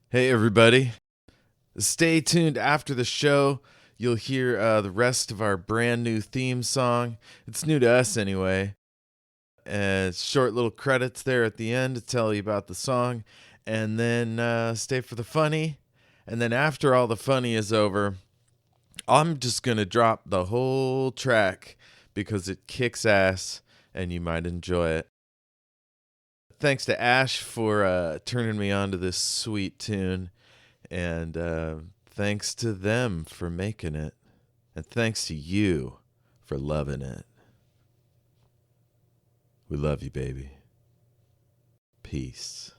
Hey, everybody. Stay tuned after the show. You'll hear the rest of our brand new theme song. It's new to us anyway. Short little credits there at the end to tell you about the song. And then stay for the funny. And then after all the funny is over, I'm just going to drop the whole track because it kicks ass and you might enjoy it. Thanks to Ash for turning me on to this sweet tune. And thanks to them for making it. And thanks to you for loving it. We love you, baby. Peace.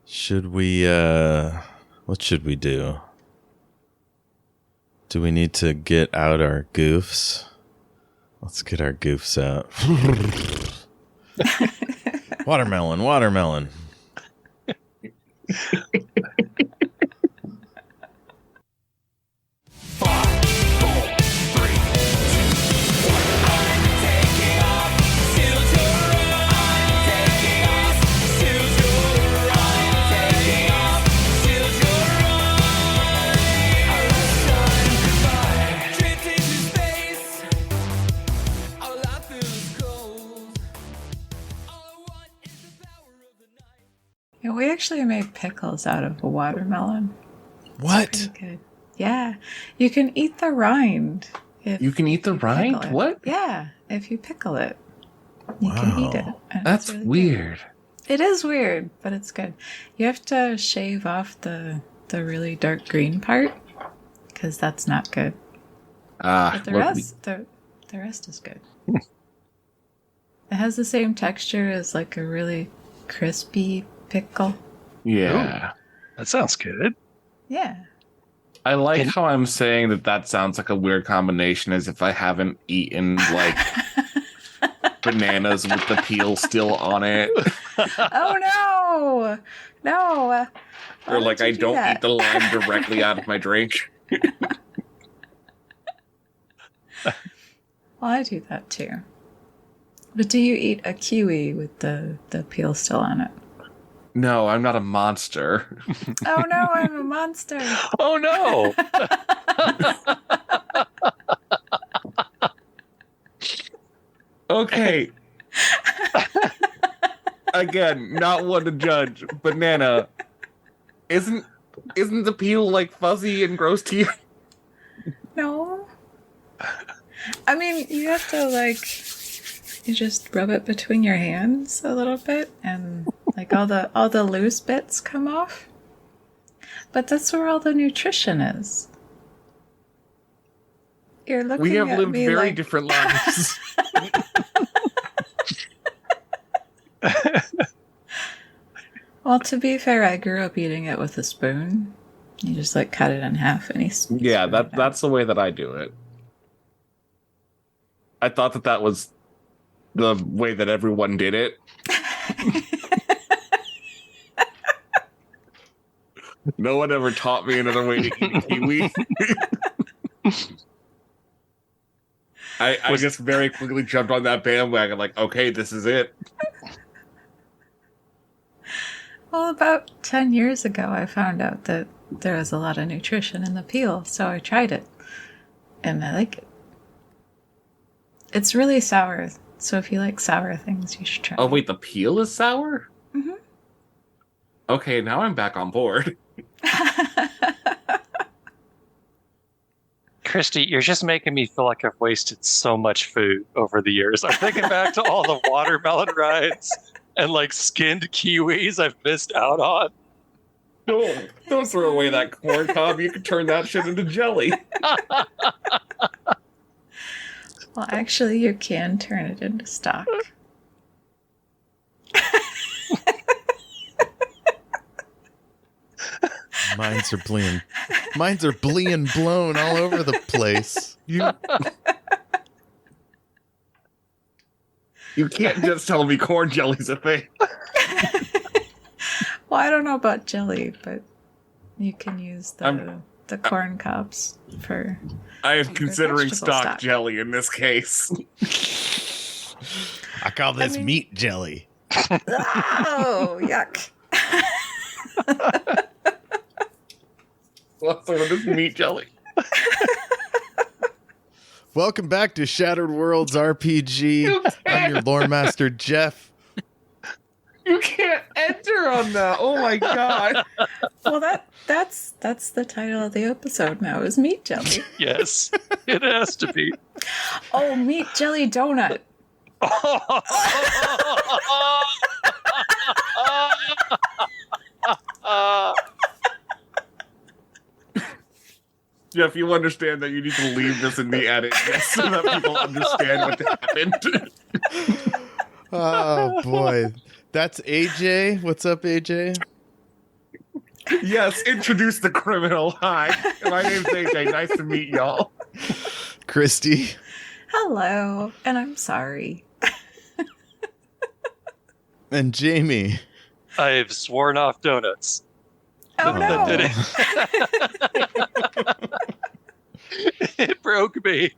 Should we, what should we do? Do we need to get out our goofs? Let's get our goofs out. Watermelon. Yeah, we actually made pickles out of a watermelon. What? Good. Yeah. You can eat the rind. You can eat the rind? What? Yeah. If you pickle it, you can eat it. That's really weird. Good. It is weird, but it's good. You have to shave off the really dark green part because that's not good. But the rest is good. It has the same texture as like a really crispy pickle. Yeah. Ooh, that sounds good. Yeah. I like how I'm saying that sounds like a weird combination as if I haven't eaten like bananas with the peel still on it. Oh no. Or like I don't eat the lime directly out of my drink. Well, I do that too. But do you eat a kiwi with the peel still on it? No, I'm not a monster. Oh no, I'm a monster. Oh no. Okay. Again, not one to judge. Banana. Isn't the peel like fuzzy and gross to you? No. I mean, you have to you just rub it between your hands a little bit and like all the loose bits come off. But that's where all the nutrition is. You're looking We have at lived me very like... different lives. Well, to be fair, I grew up eating it with a spoon. You just cut it in half and Yeah, that's the way that I do it. I thought that was the way that everyone did it. No one ever taught me another way to eat a kiwi. I just very quickly jumped on that bandwagon like, okay, this is it. Well, about 10 years ago, I found out that there was a lot of nutrition in the peel, so I tried it. And I like it. It's really sour, so if you like sour things, you should try it. Oh, wait, the peel is sour? Mm-hmm. Okay, now I'm back on board. Kristy, you're just making me feel like I've wasted so much food over the years. I'm thinking back to all the watermelon rides and skinned kiwis I've missed out on. Don't throw away that corn cob. You can turn that shit into jelly. Well, actually, you can turn it into stock. Mines are bleeing blown all over the place. You can't just tell me corn jelly's a thing. Well, I don't know about jelly, but you can use the corn cobs for... I am considering stock jelly in this case. I call this meat jelly. Oh, yuck. What's with this meat jelly? Welcome back to Shattered Worlds RPG. I'm your Loremaster, Jeff. You can't enter on that. Oh my god. Well, that's the title of the episode now is Meat Jelly. Yes, it has to be. Oh, Meat Jelly Donut. Jeff, you understand that you need to leave this in the edit just so that people understand what happened. Oh, boy. That's AJ. What's up, AJ? Yes, introduce the criminal. Hi, my name's AJ. Nice to meet y'all. Kristy. Hello, and I'm sorry. And Jayme. I've sworn off donuts. Oh, no. It broke me.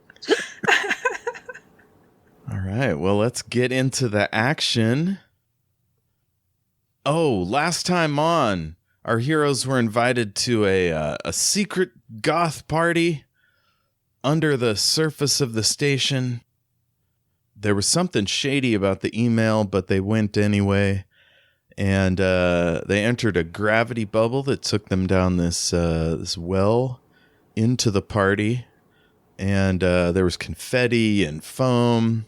All right, well, let's get into the action. Oh, last time on, our heroes were invited to a secret goth party under the surface of the station. There was something shady about the email, but they went anyway. And they entered a gravity bubble that took them down this well into the party. And there was confetti and foam.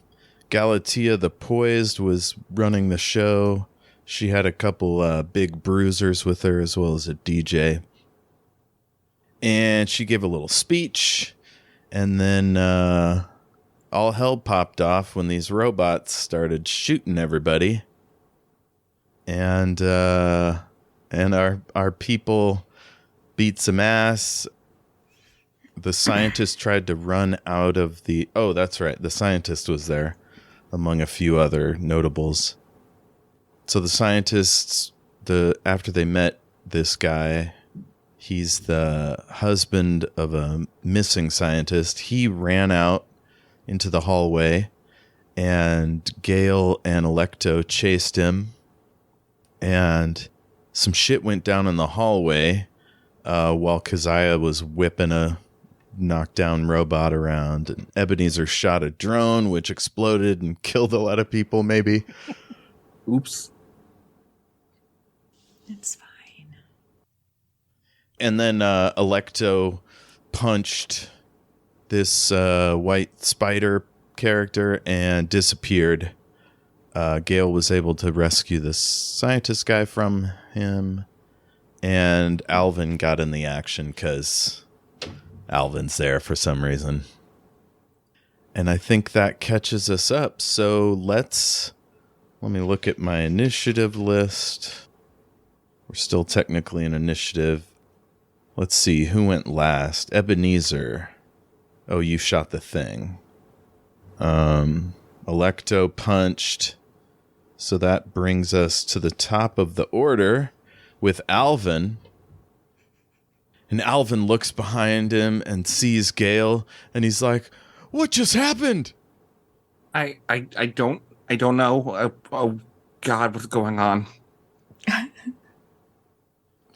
Galatea the Poised was running the show. She had a couple big bruisers with her as well as a DJ. And she gave a little speech. And then all hell popped off when these robots started shooting everybody. And our people beat some ass. The scientist tried to run out of the... Oh, that's right. The scientist was there, among a few other notables. So the scientists, after they met this guy, he's the husband of a missing scientist. He ran out into the hallway, and Gale and Electo chased him. And some shit went down in the hallway while Keziah was whipping a knockdown robot around. And Ebenezer shot a drone, which exploded and killed a lot of people, maybe. Oops. It's fine. And then Electo punched this white spider character and disappeared. Gale was able to rescue this scientist guy from him, and Alvin got in the action because Alvin's there for some reason. And I think that catches us up. So let me look at my initiative list. We're still technically in initiative. Let's see, who went last? Ebenezer. Oh, you shot the thing. Electo punched. So that brings us to the top of the order with Alvin. And Alvin looks behind him and sees Gale, and he's like, "What just happened?" I don't know. Oh God, what's going on?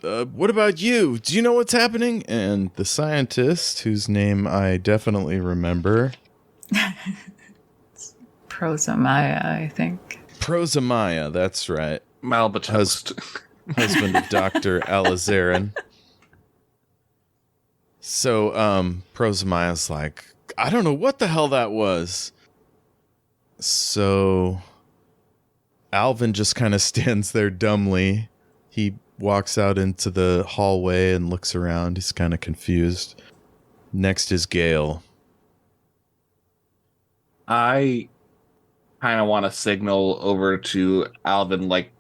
What about you? Do you know what's happening? And the scientist, whose name I definitely remember. Prosamaya, I think. Prosamaya, that's right. Malbatoast. Husband of Dr. Alizarin. So, Prosamaya's like, I don't know what the hell that was. So, Alvin just kind of stands there dumbly. He walks out into the hallway and looks around. He's kind of confused. Next is Gale. I kind of want to signal over to Alvin, like,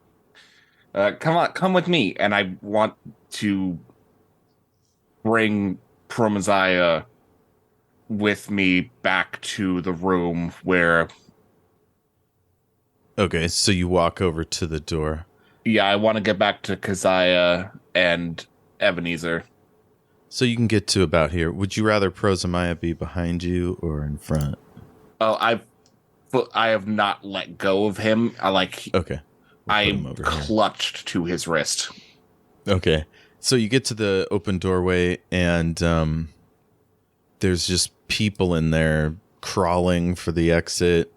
come with me. And I want to bring Promaziah with me back to the room where... Okay, so you walk over to the door. Yeah, I want to get back to Keziah and Ebenezer. So you can get to about here. Would you rather Prosamaya be behind you or in front? Oh, I have not let go of him. Okay. I clutched to his wrist. Okay. So you get to the open doorway, and there's just people in there crawling for the exit.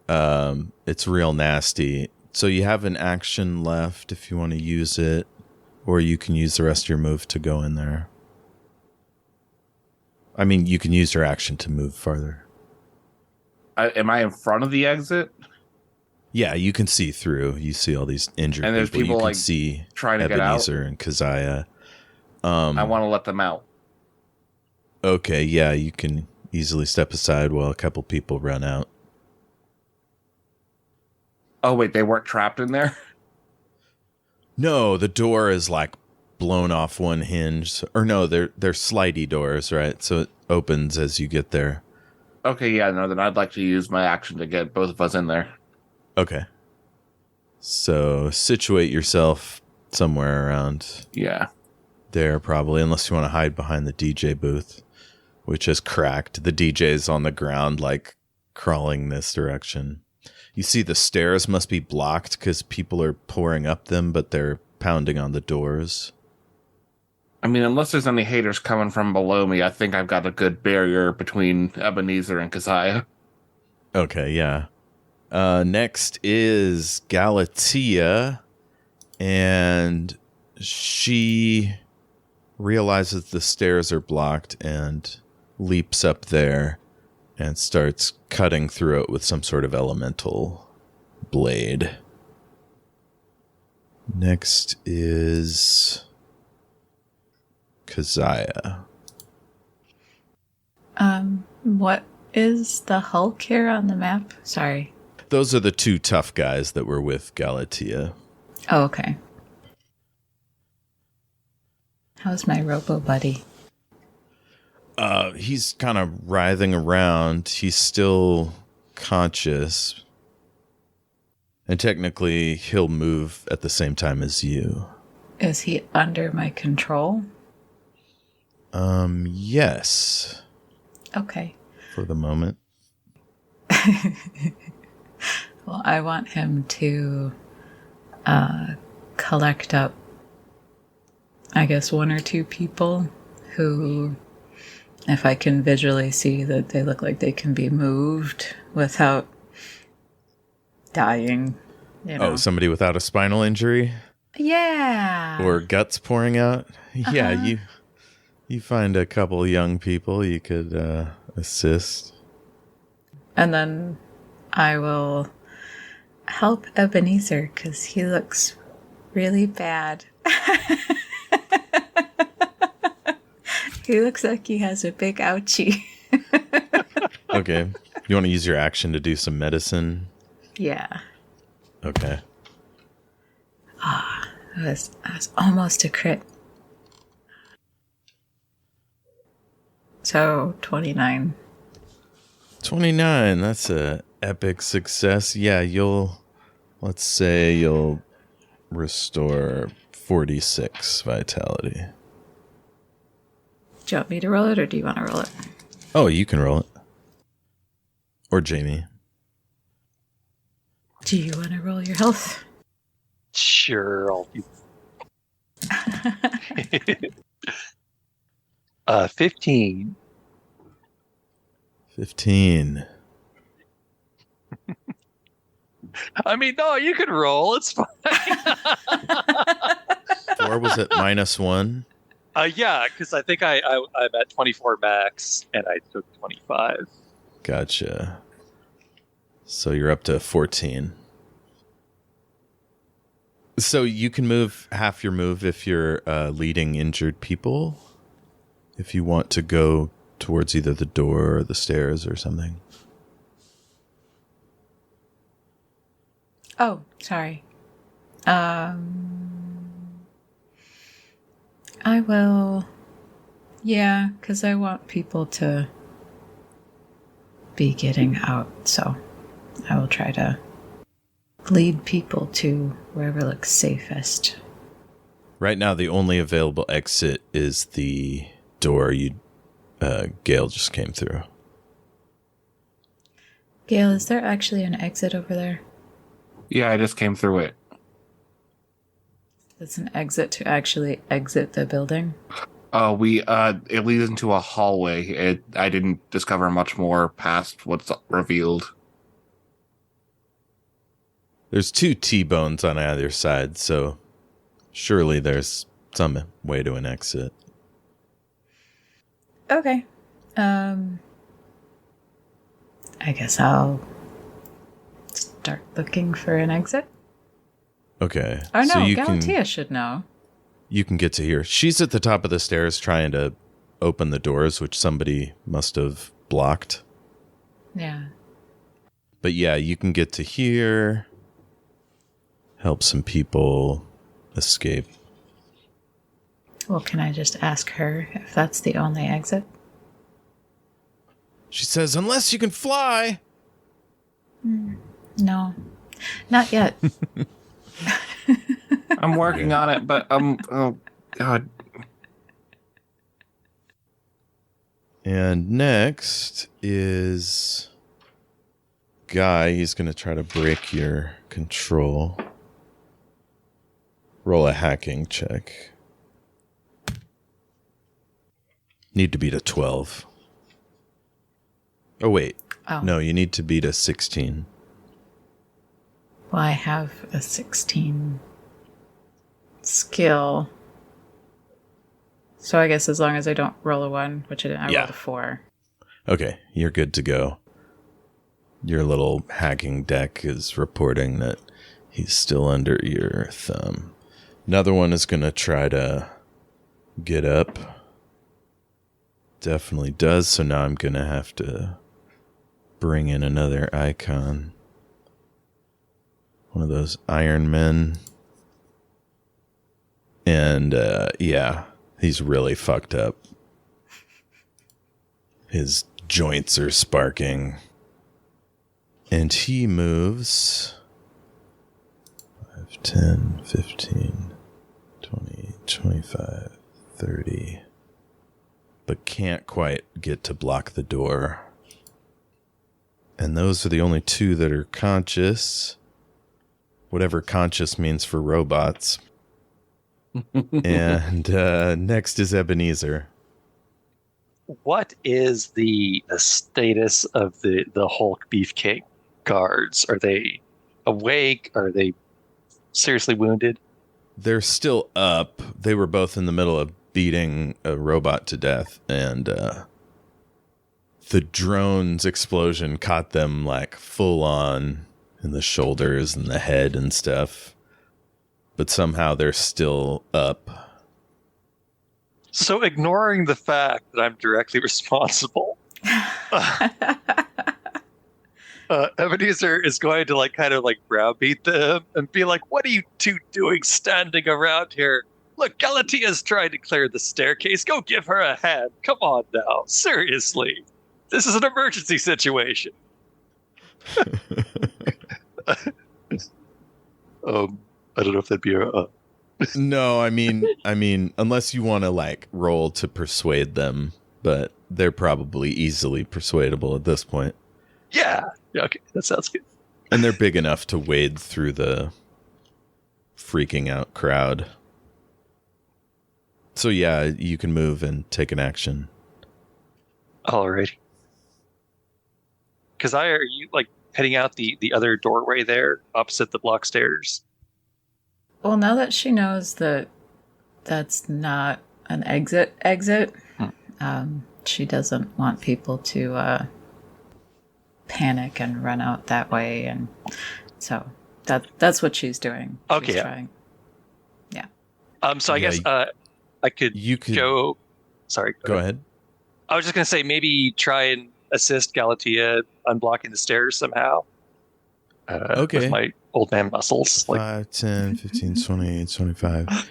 It's real nasty. So you have an action left if you want to use it, or you can use the rest of your move to go in there. I mean, you can use your action to move farther. Am I in front of the exit? Yeah, you can see through. You see all these injured And there's people you can like see trying to Ebenezer get out and Keziah. I want to let them out. Okay, yeah, you can easily step aside while a couple people run out. Oh wait, they weren't trapped in there? No, the door is like blown off one hinge. Or no, they're slidey doors, right? So it opens as you get there. Okay, yeah, no, then I'd like to use my action to get both of us in there. Okay. So situate yourself somewhere around there probably, unless you want to hide behind the DJ booth, which is cracked. The DJ's on the ground, like crawling this direction. You see the stairs must be blocked because people are pouring up them, but they're pounding on the doors. I mean, unless there's any haters coming from below me, I think I've got a good barrier between Ebenezer and Keziah. Okay, yeah. Next is Galatea, and she realizes the stairs are blocked and leaps up there and starts cutting through it with some sort of elemental blade. Next is Keziah. What is the Hulk here on the map? Sorry. Those are the two tough guys that were with Galatea. Oh, okay. How's my robo buddy? He's kind of writhing around. He's still conscious. And technically, he'll move at the same time as you. Is he under my control? Yes. Okay. For the moment. Well, I want him to collect up, I guess, one or two people who, if I can visually see that they look like they can be moved without dying. You know. Oh, somebody without a spinal injury? Yeah. Or guts pouring out? Uh-huh. Yeah, you find a couple young people you could assist. And then I will help Ebenezer because he looks really bad. He looks like he has a big ouchie. Okay. You want to use your action to do some medicine? Yeah. Okay. It was almost a crit. So, 29. 29, that's a epic success. Yeah, let's say you'll restore 46 vitality. Do you want me to roll it, or do you want to roll it? Oh, you can roll it. Or Jayme. Do you want to roll your health? Sure, I'll be. 15. 15. I mean, no, you can roll. It's fine. 4 was at -1. Yeah, because I think I'm at 24 max, and I took 25. Gotcha. So you're up to 14. So you can move half your move if you're leading injured people. If you want to go towards either the door or the stairs or something. Oh, sorry. I will... Yeah, because I want people to be getting out, so I will try to lead people to wherever looks safest. Right now, the only available exit is the door Gale just came through. Gale, is there actually an exit over there? Yeah, I just came through it. It's an exit to actually exit the building. It leads into a hallway. I didn't discover much more past what's revealed. There's 2 T-bones on either side, so surely there's some way to an exit. Okay. I guess I'll start looking for an exit. Okay. Oh no, so Galatea should know. You can get to here. She's at the top of the stairs trying to open the doors, which somebody must have blocked. Yeah. But yeah, you can get to here. Help some people escape. Well, can I just ask her if that's the only exit? She says, unless you can fly. No, not yet. I'm working on it, but oh god. And next is Guy. He's going to try to break your control. Roll a hacking check. Need to beat a 12. Oh, wait. Oh. No, you need to beat a 16. Well, I have a 16 skill. So I guess as long as I don't roll a 1, which I didn't, I rolled a 4. Okay, you're good to go. Your little hacking deck is reporting that he's still under your thumb. Another one is going to try to get up. Definitely does, so now I'm going to have to bring in another icon. One of those Iron Men. And, yeah, he's really fucked up. His joints are sparking. And he moves 5, 10, 15, 20, 25, 30. But can't quite get to block the door. And those are the only 2 that are conscious. Whatever conscious means for robots. And next is Ebenezer. What is the status of the Hulk Beefcake guards? Are they awake? Are they seriously wounded? They're still up. They were both in the middle of beating a robot to death, and the drone's explosion caught them like full on in the shoulders and the head and stuff. But somehow they're still up. So ignoring the fact that I'm directly responsible, Ebenezer is going to like kind of like browbeat them and be like, "What are you 2 doing standing around here? Look, Galatea's trying to clear the staircase. Go give her a hand. Come on now. Seriously. This is an emergency situation." I don't know if that'd be a... No, I mean, unless you want to like roll to persuade them, but they're probably easily persuadable at this point. Yeah, okay, that sounds good. And they're big enough to wade through the freaking out crowd. So yeah, you can move and take an action. Alrighty. Keziah, are you like heading out the other doorway there, opposite the block stairs? Well, now that she knows that that's not an exit, she doesn't want people to panic and run out that way, and so that's what she's doing. Okay. She's trying. Yeah. So I guess I could. You could go. Sorry. Go ahead. I was just gonna say maybe try and assist Galatea unblocking the stairs somehow. Okay. With my old man muscles. 5, 10, 15, 20, 25.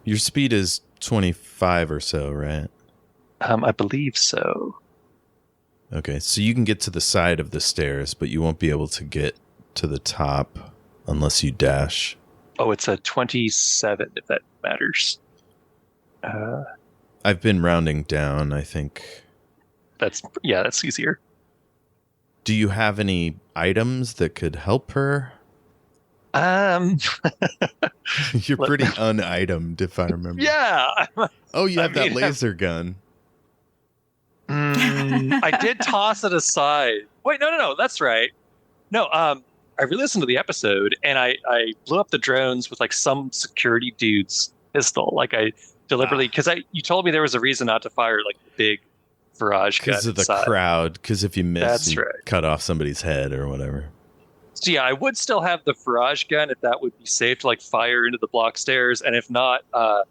Your speed is 25 or so, right? I believe so. Okay, so you can get to the side of the stairs, but you won't be able to get to the top unless you dash. Oh, it's a 27, if that matters. I've been rounding down, I think. That's easier. Do you have any items that could help her? You're pretty unitemed, if I remember. Yeah. Oh, you have that laser gun. I did toss it aside. Wait, no. That's right. No, I re-listened to the episode and I blew up the drones with like some security dude's pistol. Like I deliberately, because you told me there was a reason not to fire like the big barrage gun. Because of the crowd. Because if you miss, you cut off somebody's head or whatever. So yeah, I would still have the barrage gun if that would be safe to like fire into the block stairs, and if not, I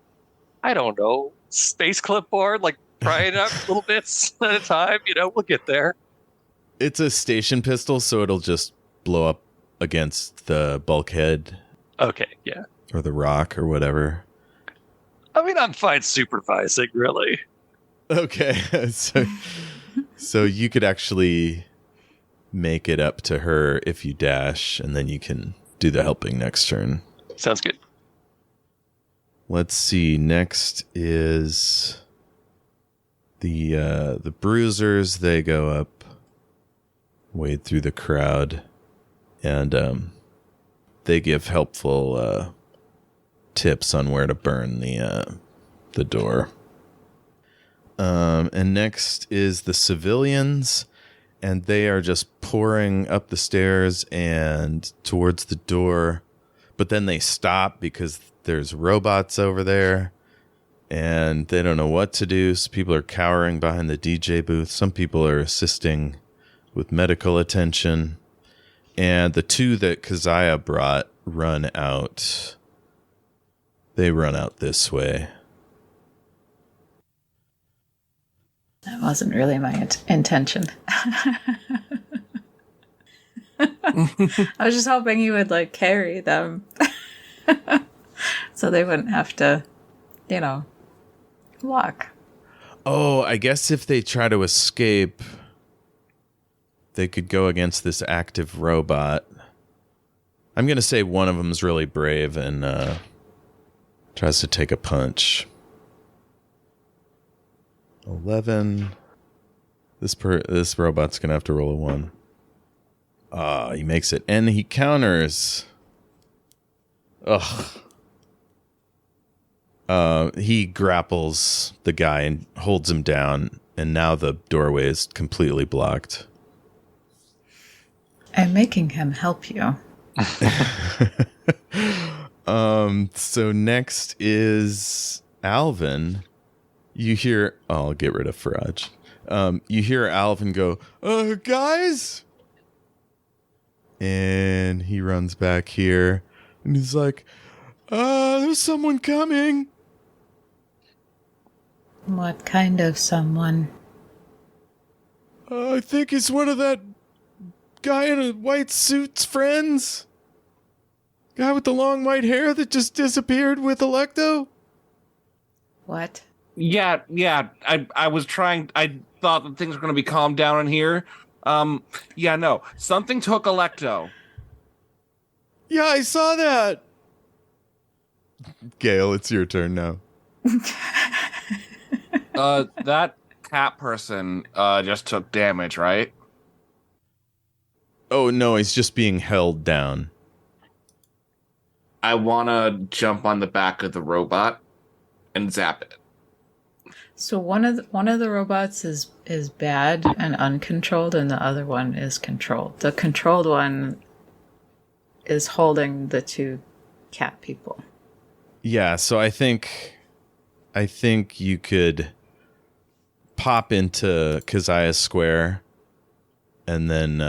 don't know, space clipboard, like pry it up little bits at a time. We'll get there. It's a station pistol, so it'll just blow up against the bulkhead. Okay, yeah. Or the rock or whatever. I mean, I'm fine supervising, really. Okay, so you could actually make it up to her if you dash, and then you can do the helping next turn. Sounds good. Let's see. Next is the bruisers. They go up, wade through the crowd, and they give helpful tips on where to burn the door. And next is the civilians, and they are just pouring up the stairs and towards the door, but then they stop because there's robots over there, and they don't know what to do. So people are cowering behind the DJ booth. Some people are assisting with medical attention, and the two that Keziah brought run out. They run out this way. That wasn't really my intention. I was just hoping you would like carry them so they wouldn't have to, walk. Oh, I guess if they try to escape, they could go against this active robot. I'm going to say one of them's really brave and tries to take a punch. 11. This robot's gonna have to roll a 1. He makes it, and he counters. Ugh. He grapples the guy and holds him down, and now the doorway is completely blocked. I'm making him help you. So next is Alvin. You hear... I'll get rid of Faraj. You hear Alvin go, guys? And he runs back here. And he's like, there's someone coming. What kind of someone? I think it's one of that guy in a white suit's friends. Guy with the long white hair that just disappeared with Electo. What? Yeah. I was trying. I thought that things were going to be calmed down in here. No. Something took Electo. Yeah, I saw that. Gale, it's your turn now. That cat person just took damage, right? Oh, no, he's just being held down. I want to jump on the back of the robot and zap it. So one of the robots is bad and uncontrolled, and the other one is controlled. The controlled one is holding the two cat people. Yeah, so I think you could pop into Keziah's square and then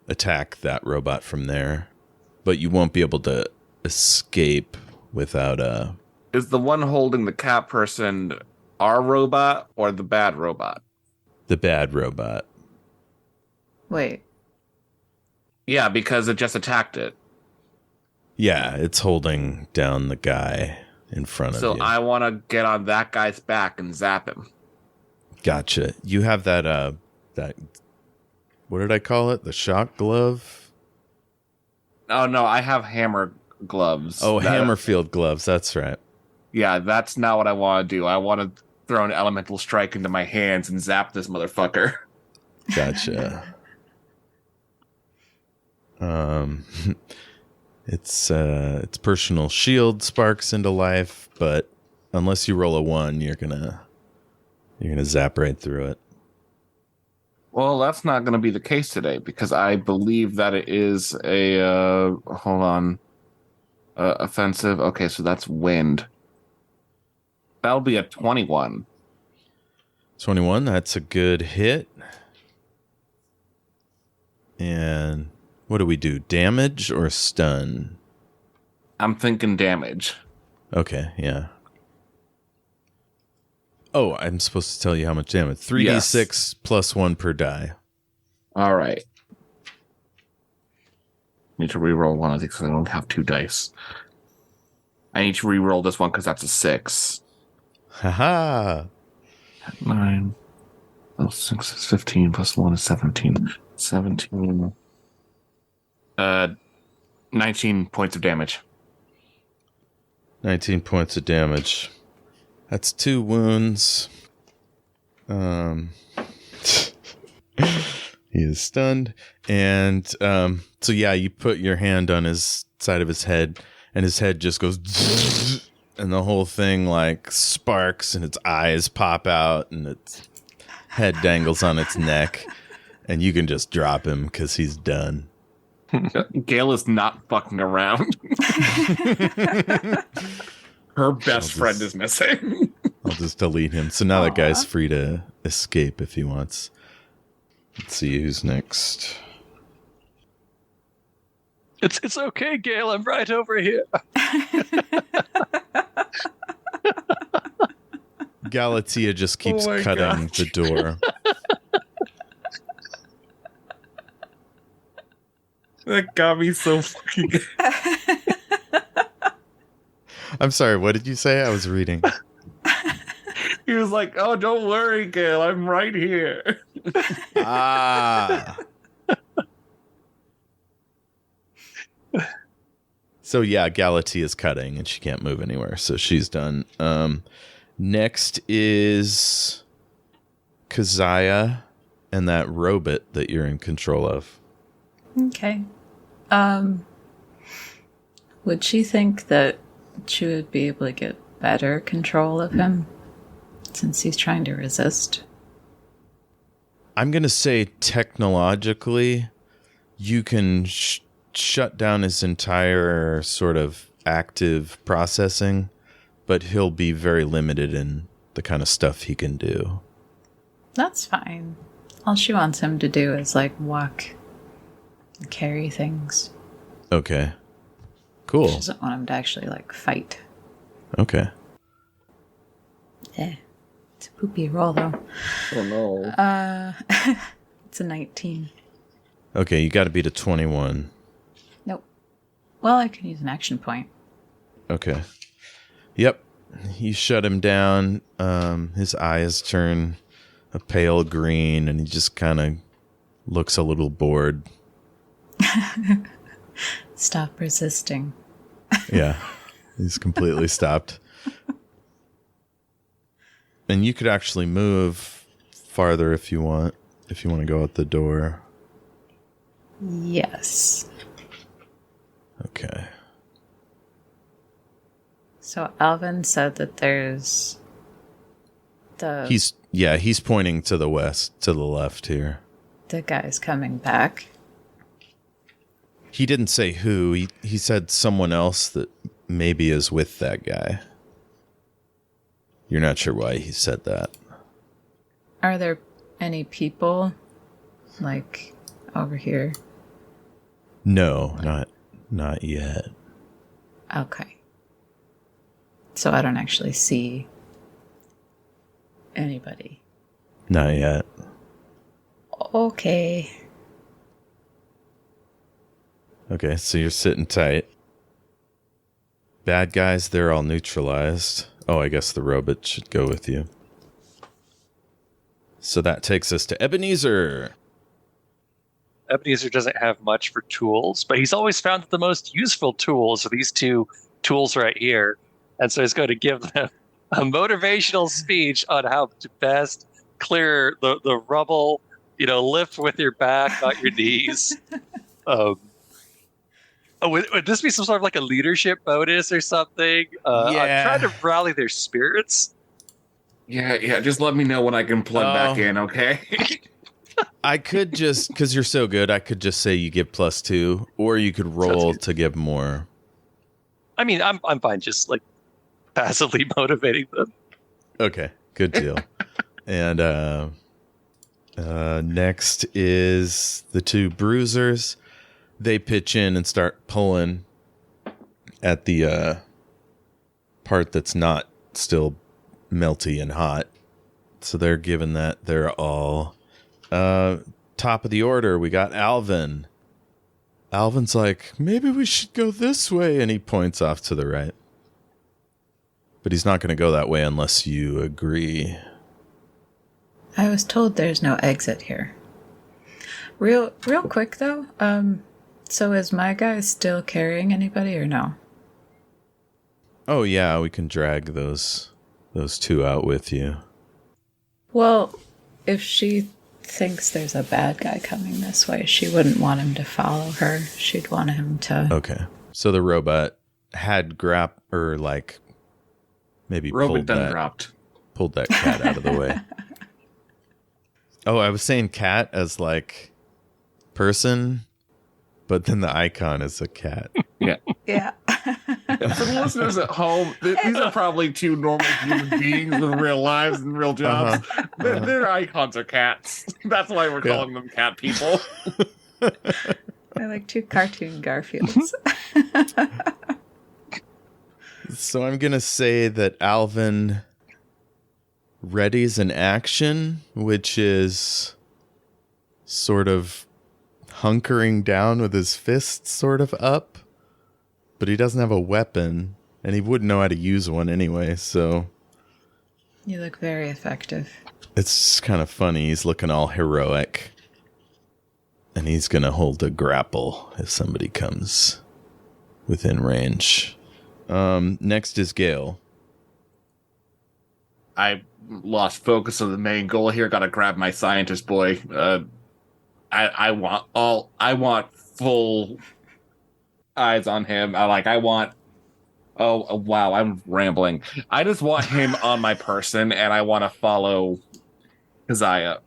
attack that robot from there, but you won't be able to escape without Is the one holding the cat person our robot or the bad robot? The bad robot. Wait. Yeah, because it just attacked it. Yeah, it's holding down the guy in front of you. So I want to get on that guy's back and zap him. Gotcha. You have that what did I call it? The shock glove? Oh, no, I have hammer gloves. Oh, Hammerfield gloves. That's right. Yeah, that's not what I want to do. I want to throw an elemental strike into my hands and zap this motherfucker. Gotcha. Its personal shield sparks into life, but unless you roll a 1, you're gonna zap right through it. Well, that's not going to be the case today because I believe that it is a offensive. Okay, so that's wind. That'll be a 21. 21, that's a good hit. And what do we do? Damage or stun? I'm thinking damage. Okay, yeah. Oh, I'm supposed to tell you how much damage. 3d6 plus 1 per die. All right. Need to reroll one of these because I don't have 2 dice. I need to reroll this one because that's a 6. Haha. 9. Oh, 6 is 15 plus 1 is 17. 17. 19 points of damage. 19 points of damage. That's 2 wounds. He is stunned. And so yeah, you put your hand on his side of his head, and his head just goes, and the whole thing like sparks, and its eyes pop out, and its head dangles on its neck, and you can just drop him because he's done. Gale is not fucking around. Her best friend is missing. I'll just delete him. So now that guy's free to escape if he wants. Let's see who's next. It's okay, Gale. I'm right over here. Galatea just keeps cutting the door. That got me so fucking... I'm sorry, what did you say? I was reading. He was like, oh, don't worry, Gale. I'm right here. Ah. So yeah, Galatea is cutting and she can't move anywhere, so she's done. Next is Keziah and that robot that you're in control of. Okay. Would she think that she would be able to get better control of him since he's trying to resist? I'm going to say technologically, you can shut down his entire sort of active processing, but he'll be very limited in the kind of stuff he can do. That's fine. All she wants him to do is like walk and carry things. Okay. Cool. She doesn't want him to actually like fight. Okay. Yeah. It's a poopy roll though. Oh no. It's a 19. Okay, you got to beat a 21. Nope. Well, I can use an action point. Okay. Yep. You shut him down. His eyes turn a pale green, and he just kind of looks a little bored. Stop resisting. Yeah. He's completely stopped. And you could actually move farther if you want to go out the door. Yes. Okay. So Alvin said that there's the He's pointing to the west, to the left here. the guy's coming back. He didn't say who. He said someone else that maybe is with that guy. You're not sure why he said that. Are there any people like over here? No, not yet. Okay. So I don't actually see anybody. Not yet. Okay. Okay, so you're sitting tight. Bad guys, they're all neutralized. Oh, I guess the robot should go with you. So that takes us to Ebenezer. Ebenezer doesn't have much for tools, but he's always found that the most useful tools are these two tools right here. And so he's going to give them a motivational speech on how to best clear the rubble, lift with your back, not your knees. would this be some sort of like a leadership bonus or something? I'm trying to rally their spirits. Yeah. Just let me know when I can plug back in, okay? I could just, because you're so good, I could just say you give +2, or you could roll to give more. I mean, I'm fine just like passively motivating them. Okay, good deal. And next is the two bruisers. They pitch in and start pulling at the part that's not still melty and hot. So they're giving that their all. Top of the order, we got Alvin. Alvin's like, maybe we should go this way, and he points off to the right. But he's not going to go that way unless you agree. I was told there's no exit here. Real quick though, so is my guy still carrying anybody or no? Oh yeah, we can drag those two out with you. Well, if she thinks there's a bad guy coming this way, she wouldn't want him to follow her. She'd want him to... Okay. So the robot had maybe pulled that cat out of the way. Oh, I was saying cat as like person, but then the icon is a cat. Yeah. Yeah. For the listeners at home, these are probably two normal human beings with real lives and real jobs. Their icons are cats. That's why we're calling them cat people. They're like two cartoon Garfields. So I'm going to say that Alvin readies an action, which is sort of hunkering down with his fists sort of up. But he doesn't have a weapon, and he wouldn't know how to use one anyway, so... You look very effective. It's kind of funny. He's looking all heroic. And he's going to hold a grapple if somebody comes within range. Next is Gale. I lost focus of the main goal here. Gotta grab my scientist boy. I want full eyes on him. Oh, wow, I'm rambling. I just want him on my person, and I want to follow Keziah.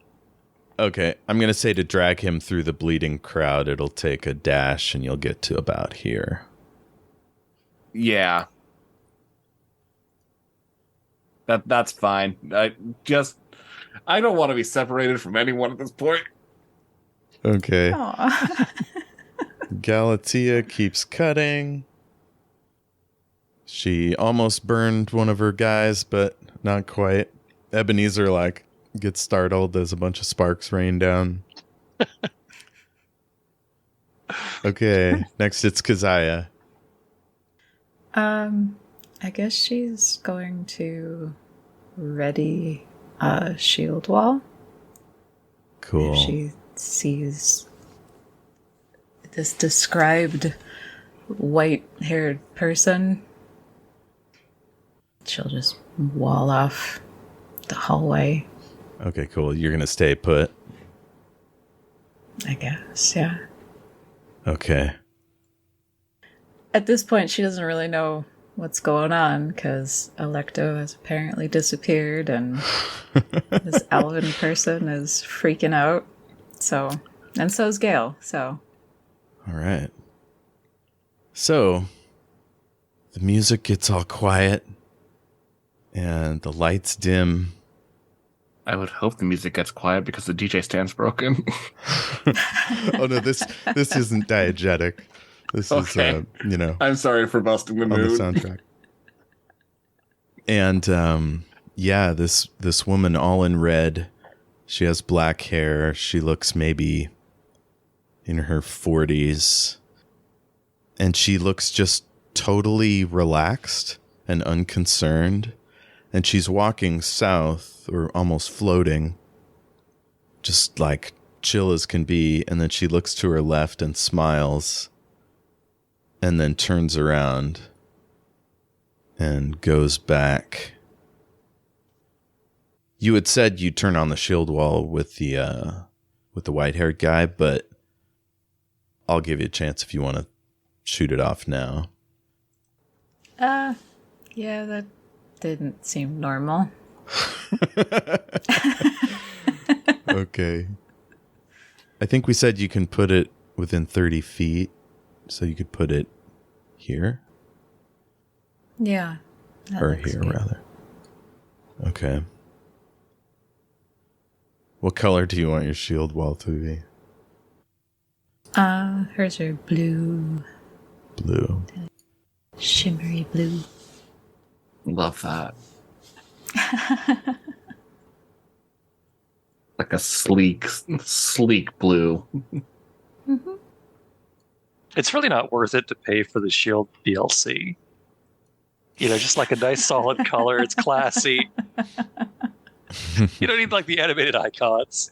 Okay, I'm going to say to drag him through the bleeding crowd, it'll take a dash, and you'll get to about here. Yeah. That's fine. I don't want to be separated from anyone at this point. Okay. Galatea keeps cutting. She almost burned one of her guys, but not quite. Ebenezer, gets startled as a bunch of sparks rain down. Okay, next it's Keziah. I guess she's going to ready a shield wall. Cool. If she sees this described white-haired person, she'll just wall off the hallway. Okay, cool. You're going to stay put? I guess, yeah. Okay. At this point, she doesn't really know what's going on because Electo has apparently disappeared and this Alvin person is freaking out. So, and so is Gale, so. All right. So, the music gets all quiet and the lights dim. I would hope the music gets quiet because the DJ stand's broken. Oh no, this isn't diegetic. This okay. is, I'm sorry for busting the mood. On the soundtrack. And, yeah, this woman all in red. She has black hair. She looks maybe in her 40s. And she looks just totally relaxed and unconcerned. And she's walking south, or almost floating, just chill as can be. And then she looks to her left and smiles. And then turns around and goes back. You had said you'd turn on the shield wall with the white-haired guy, but I'll give you a chance if you want to shoot it off now. Yeah, that didn't seem normal. Okay. I think we said you can put it within 30 feet, so you could put it here. Yeah. Or here, rather. Okay. What color do you want your shield wall to be? Hers are blue. Blue. Shimmery blue. Love that. Like a sleek blue. Mm-hmm. It's really not worth it to pay for the Shield DLC. Just like a nice solid color. It's classy. You don't need like the animated icons.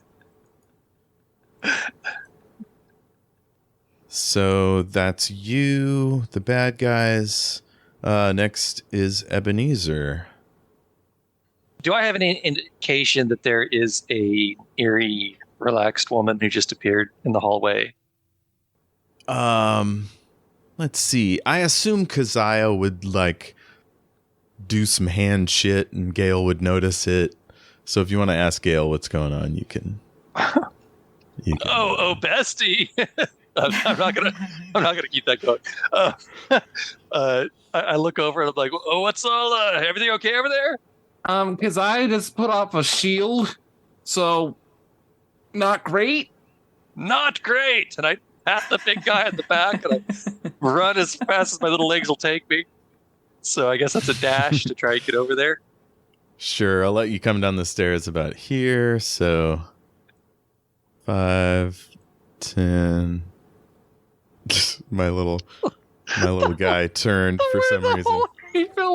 So that's you, the bad guys. Next is Ebenezer. Do I have any indication that there is a eerie, relaxed woman who just appeared in the hallway? Let's see. I assume Keziah would do some hand shit and Gale would notice it. So if you want to ask Gale what's going on, you can. Oh, bestie. I'm not gonna keep that going. I look over and I'm like, oh, what's all? Everything okay over there? Keziah just put off a shield, so not great. Not great. And I pat the big guy at the back and I run as fast as my little legs will take me. So I guess that's a dash to try and get over there. Sure, I'll let you come down the stairs about here. So 5, 10. My little guy turned for some reason.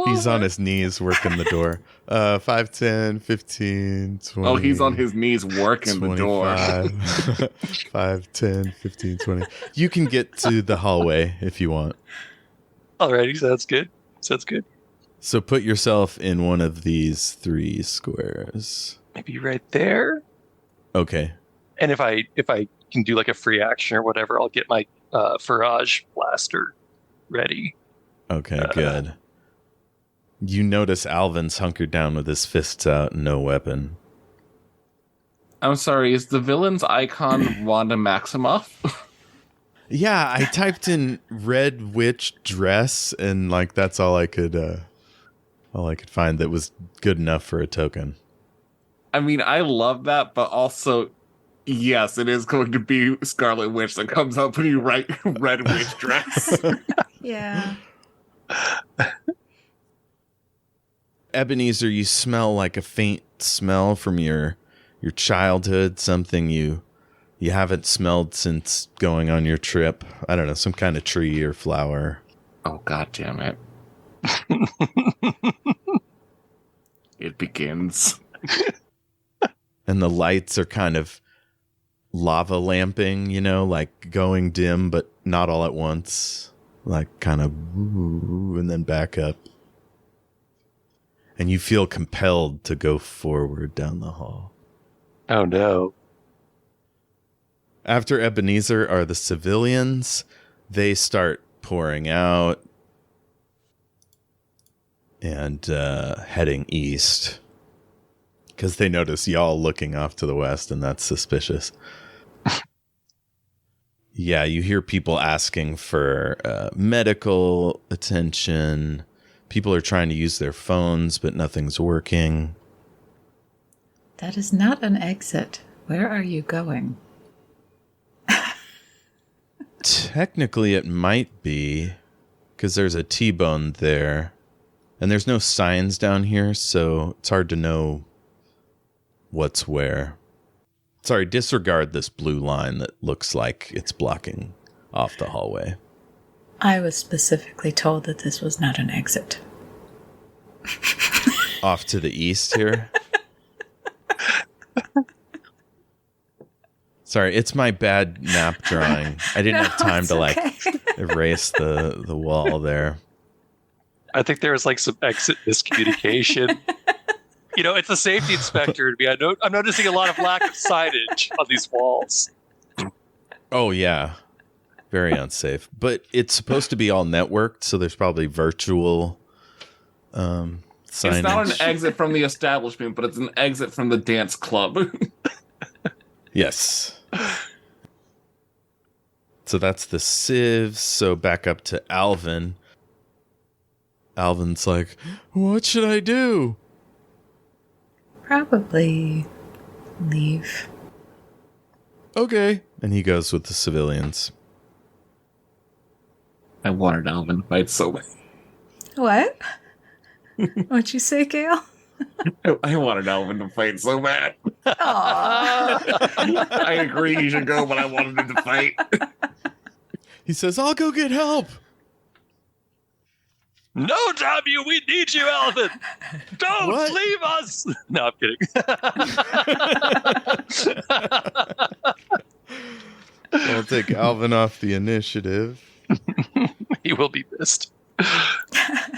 He's on his knees working the door. 5, 10, 15, 20. Oh, he's on his knees working 25. The door. 5, 10, 15, 20. You can get to the hallway if you want. Alrighty, sounds good. Sounds good. So put yourself in one of these 3 squares. Maybe right there. Okay. And if I can do like a free action or whatever, I'll get my Farage blaster ready. Okay, good. You notice Alvin's hunkered down with his fists out and no weapon. I'm sorry, is the villain's icon Wanda Maximoff? Yeah, I typed in red witch dress and that's all I could find that was good enough for a token. I mean, I love that, but also, yes, it is going to be Scarlet Witch that comes up when you write red witch dress. Yeah. Ebenezer, you smell like a faint smell from your childhood, something you haven't smelled since going on your trip. I don't know, some kind of tree or flower. Oh, God damn it. It begins. And the lights are kind of lava lamping, going dim, but not all at once. Kind of, and then back up. And you feel compelled to go forward down the hall. Oh, no. After Ebenezer are the civilians. They start pouring out and heading east. Because they notice y'all looking off to the west, and that's suspicious. Yeah, you hear people asking for medical attention. People are trying to use their phones, but nothing's working. That is not an exit. Where are you going? Technically, it might be, because there's a T-bone there. And there's no signs down here, so it's hard to know what's where. Sorry, disregard this blue line that looks like it's blocking off the hallway. I was specifically told that this was not an exit. Off to the east here? Sorry, it's my bad map drawing. I didn't have time to erase the wall there. I think there was some exit miscommunication. It's a safety inspector to me. I'm noticing a lot of lack of signage on these walls. Oh, yeah. Very unsafe. But it's supposed to be all networked, so there's probably virtual signage. It's not an exit from the establishment, but it's an exit from the dance club. Yes. So that's the civs. So back up to Alvin. Alvin's like, what should I do? Probably leave. Okay. And he goes with the civilians. I wanted Alvin to fight so bad. What? What'd you say, Gale? I wanted Alvin to fight so bad. Aww. I agree he should go, but I wanted him to fight. He says, I'll go get help. No, damn you, we need you, Alvin. Don't leave us. No, I'm kidding. I'll take Alvin off the initiative. He will be missed.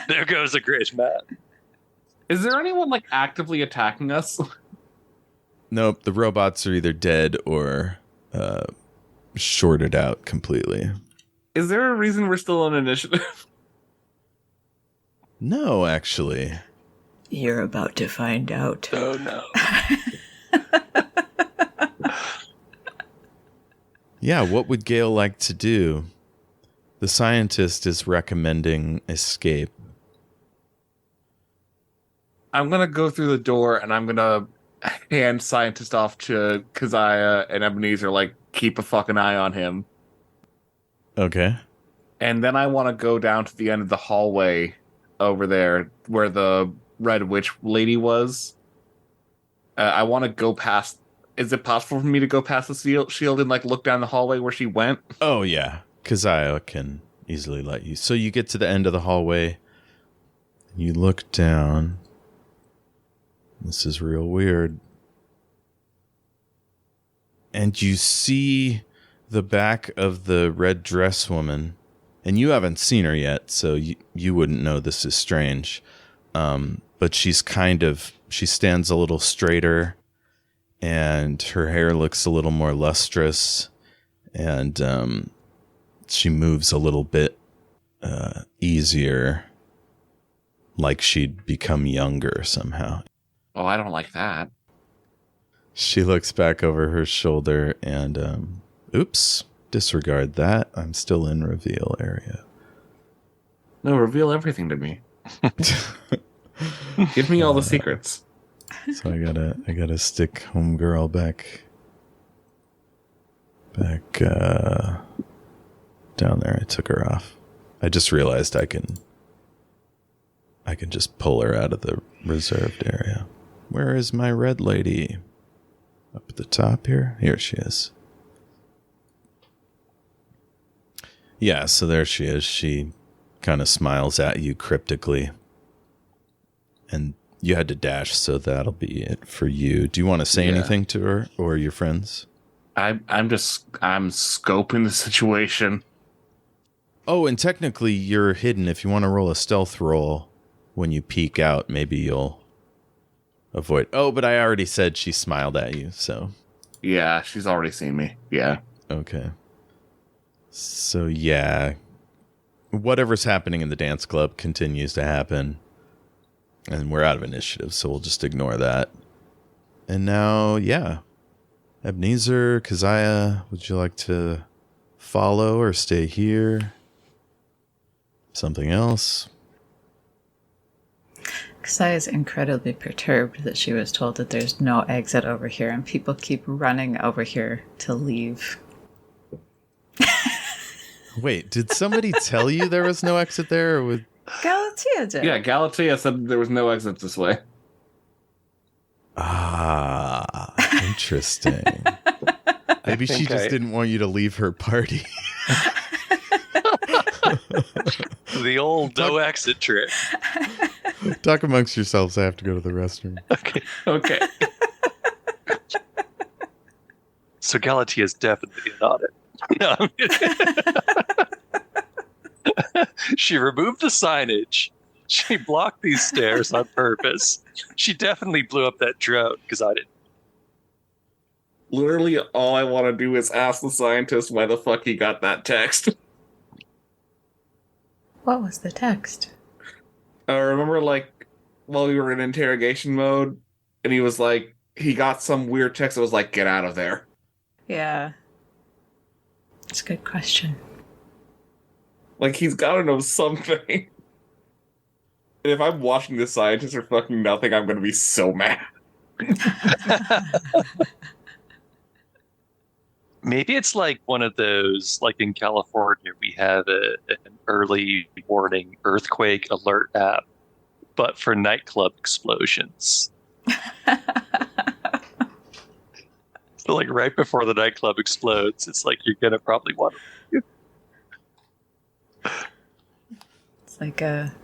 There goes a great man. Is there anyone like actively attacking us? Nope, the robots are either dead or shorted out completely. Is there a reason we're still on initiative? No, actually. You're about to find out. Oh, no. Yeah, what would Gale like to do? The scientist is recommending escape. I'm going to go through the door and I'm going to hand scientist off to Keziah and Ebenezer, like, keep a fucking eye on him. Okay. And then I want to go down to the end of the hallway over there where the red witch lady was. I want to go past. Is it possible for me to go past the shield and like look down the hallway where she went? Oh, yeah. Keziah can easily let you. So you get to the end of the hallway. You look down. This is real weird. And you see the back of the red dress woman. And you haven't seen her yet, so you wouldn't know this is strange. But she stands a little straighter, and her hair looks a little more lustrous, and she moves a little bit easier, like she'd become younger somehow. Oh, I don't like that. She looks back over her shoulder and, oops. Disregard that. I'm still in reveal area. No, reveal everything to me. Give me all the secrets. So I gotta stick homegirl back down there. I took her off. I just realized I can just pull her out of the reserved area. Where is my red lady? Up at the top here? Here she is. Yeah, so there she is. She kind of smiles at you cryptically. And you had to dash, so that'll be it for you. Do you want to say anything to her or your friends? I'm scoping the situation. Oh, and technically you're hidden. If you want to roll a stealth roll when you peek out, maybe you'll avoid. Oh, but I already said she smiled at you, so. Yeah, she's already seen me. Yeah. Okay. So, yeah, whatever's happening in the dance club continues to happen. And we're out of initiative, so we'll just ignore that. And now, yeah. Ebenezer, Keziah, would you like to follow or stay here? Something else? Keziah is incredibly perturbed that she was told that there's no exit over here, and people keep running over here to leave. Wait, did somebody tell you there was no exit there? Or would... Galatea did. Yeah, Galatea said there was no exit this way. Ah, interesting. Maybe she just didn't want you to leave her party. The old no exit trick. Talk amongst yourselves. I have to go to the restroom. Okay. So Galatea is definitely not it. No, I'm kidding. She removed the signage. She blocked these stairs on purpose. She definitely blew up that drone because I didn't. Literally, all I want to do is ask the scientist why the fuck he got that text. What was the text? I remember, like, while we were in interrogation mode, and he was like, he got some weird text that was like, get out of there. Yeah. It's a good question. Like, he's got to know something. And if I'm watching this scientist or fucking nothing, I'm going to be so mad. Maybe it's like one of those, like in California, we have an early warning earthquake alert app, but for nightclub explosions. So, like, right before the nightclub explodes, it's like you're gonna probably want to. It's like a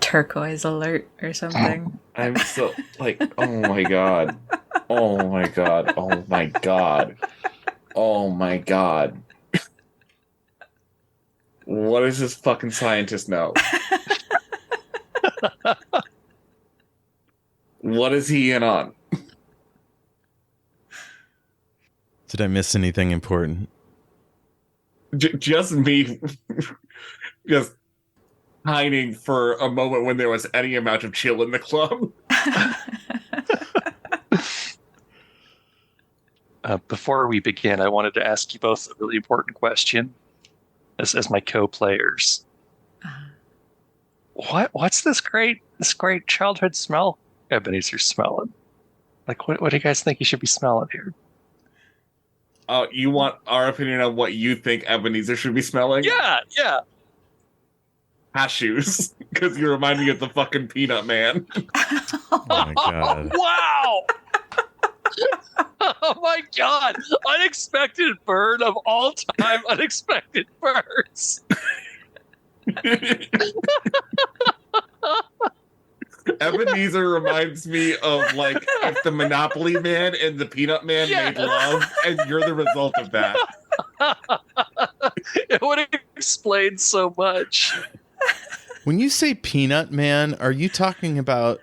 turquoise alert or something. I'm so, like, oh my god. Oh my god. Oh my god. Oh my god. What does this fucking scientist know? What is he in on? Did I miss anything important? Just me just hiding for a moment when there was any amount of chill in the club. Before we begin, I wanted to ask you both a really important question as my co-players. What's this great childhood smell Ebenezer's smelling? Like, what do you guys think you should be smelling here? You want our opinion on what you think Ebenezer should be smelling? Yeah. Cashews. Because you remind me of the fucking Peanut Man. Oh my god. Wow! Oh my god! Unexpected burn of all time unexpected burns! Ebenezer reminds me of, like, if the Monopoly Man and the Peanut Man made love, and you're the result of that. It would explain so much. When you say Peanut Man, are you talking about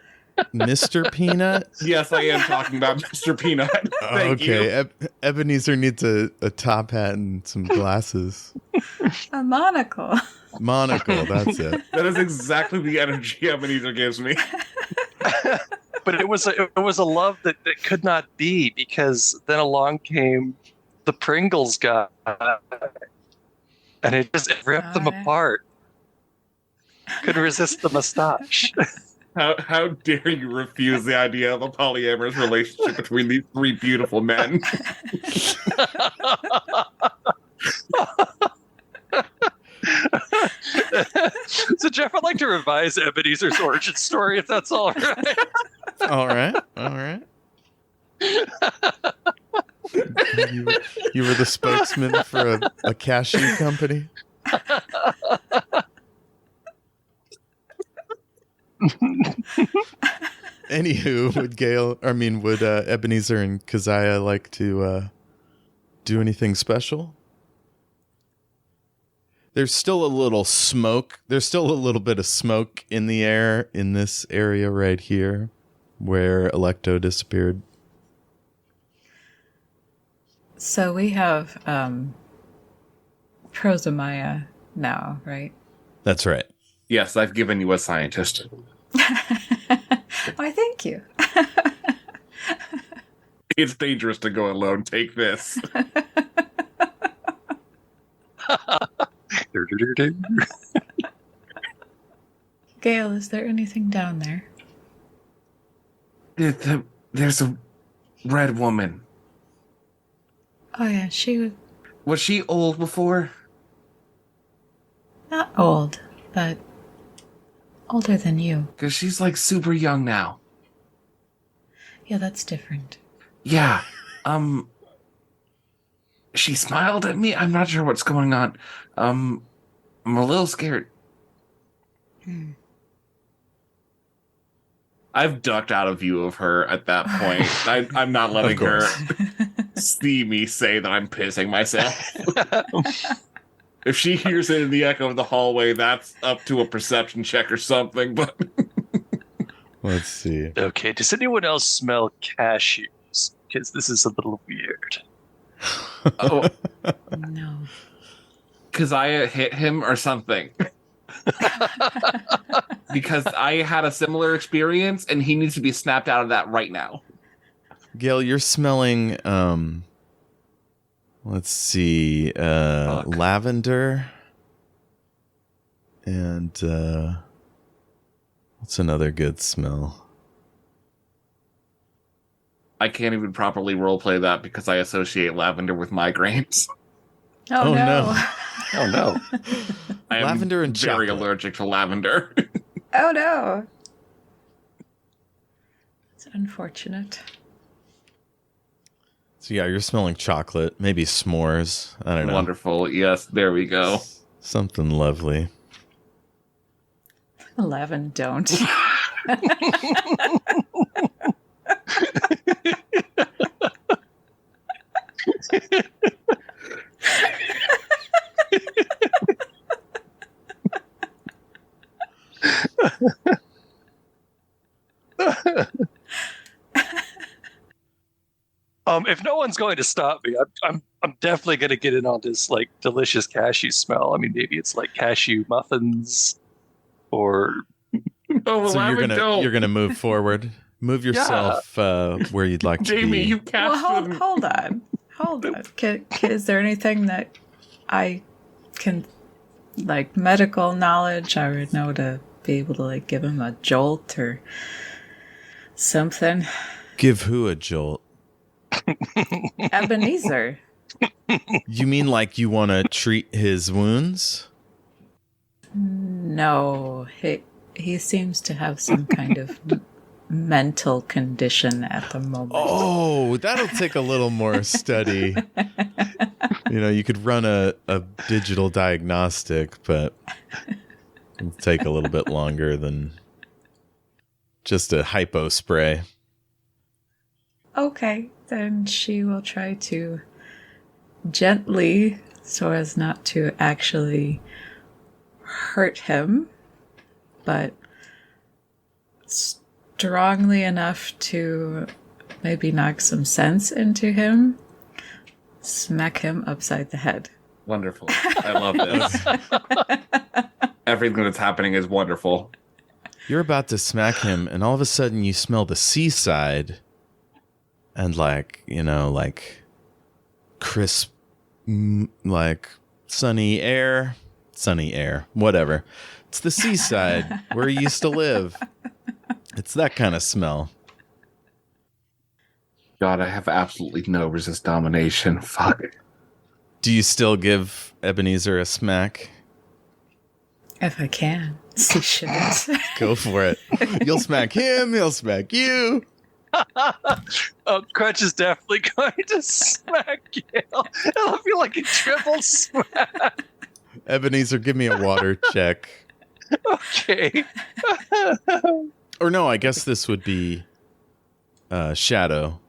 Mr. Peanut? Yes, I am talking about Mr. Peanut. Thank you. Ebenezer needs a top hat and some glasses. A monocle. Monocle, that's it. That is exactly the energy Ebenezer gives me. But it was a love that could not be, because then along came the Pringles guy, and it just ripped them apart. Couldn't resist the mustache. How dare you refuse the idea of a polyamorous relationship between these three beautiful men? So, Jeff, I'd like to revise Ebenezer's origin story, if that's all right. All right. You were the spokesman for a cashew company? Anywho, would Ebenezer and Keziah like to do anything special? There's still a little smoke. There's still a little bit of smoke in the air in this area right here where Electo disappeared. So we have Prosamaya now, right? That's right. Yes, I've given you a scientist. Why, thank you. It's dangerous to go alone. Take this. Gale, is there anything down there? There's a red woman. Oh yeah, Was she old before? not old, but older than you. Because she's like super young now. Yeah, that's different. Yeah. She smiled at me. I'm not sure what's going on. I'm a little scared. I've ducked out of view of her at that point. I'm not letting her see me say that I'm pissing myself. If she hears it in the echo of the hallway, that's up to a perception check or something, but... Let's see. Okay, does anyone else smell cashews? because this is a little weird. Oh, No. Keziah hit him or something. Because I had a similar experience, and he needs to be snapped out of that right now. Gale, you're smelling, let's see, lavender. And, what's another good smell? I can't even properly roleplay that because I associate lavender with migraines. Oh, Oh, no. no. Oh no. I am Lavender and very chocolate. allergic to lavender. Oh, no. It's unfortunate. So yeah, you're smelling chocolate, maybe s'mores. I don't know. Wonderful. Yes, there we go. Something lovely. 11 don't. If no one's going to stop me, I'm definitely going to get in on this like delicious cashew smell. I mean, maybe it's like cashew muffins, or Oh, So lavender. you're gonna move forward. Move yourself where you'd like to Jayme, be. you cast Well, him. hold on. Is there anything that I can, like medical knowledge, I would know to be able to like give him a jolt or something? Give who a jolt? Ebenezer. You mean like you want to treat his wounds? No, he seems to have some kind of mental condition at the moment. Oh, that'll take a little more study. You could run a digital diagnostic, but it'll take a little bit longer than just a hypo spray. Okay, then she will try to gently, so as not to actually hurt him, but strongly enough to maybe knock some sense into him, smack him upside the head. Wonderful. I love this. Everything that's happening is wonderful. You're about to smack him, and all of a sudden you smell the seaside and like crisp, like sunny air, whatever. It's the seaside where he used to live. It's that kind of smell. God, I have absolutely no resist domination. Fuck. Do you still give Ebenezer a smack? If I can. She shouldn't. Go for it. You'll smack him, he'll smack you. Crutch is definitely going to smack Gale. It'll be like a triple smack. Ebenezer, give me a water check. Okay. Or no, I guess this would be shadow.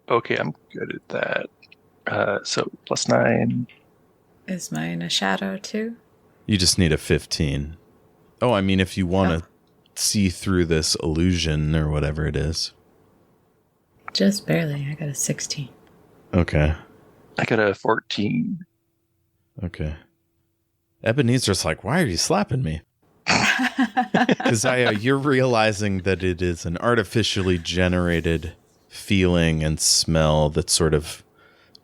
Okay, I'm good at that. So +9. Is mine a shadow too? You just need a 15. Oh, I mean, if you want to see through this illusion or whatever it is. Just barely. I got a 16. Okay. I got a 14. Okay. Ebenezer's like, why are you slapping me? Keziah, you're realizing that it is an artificially generated feeling and smell that's sort of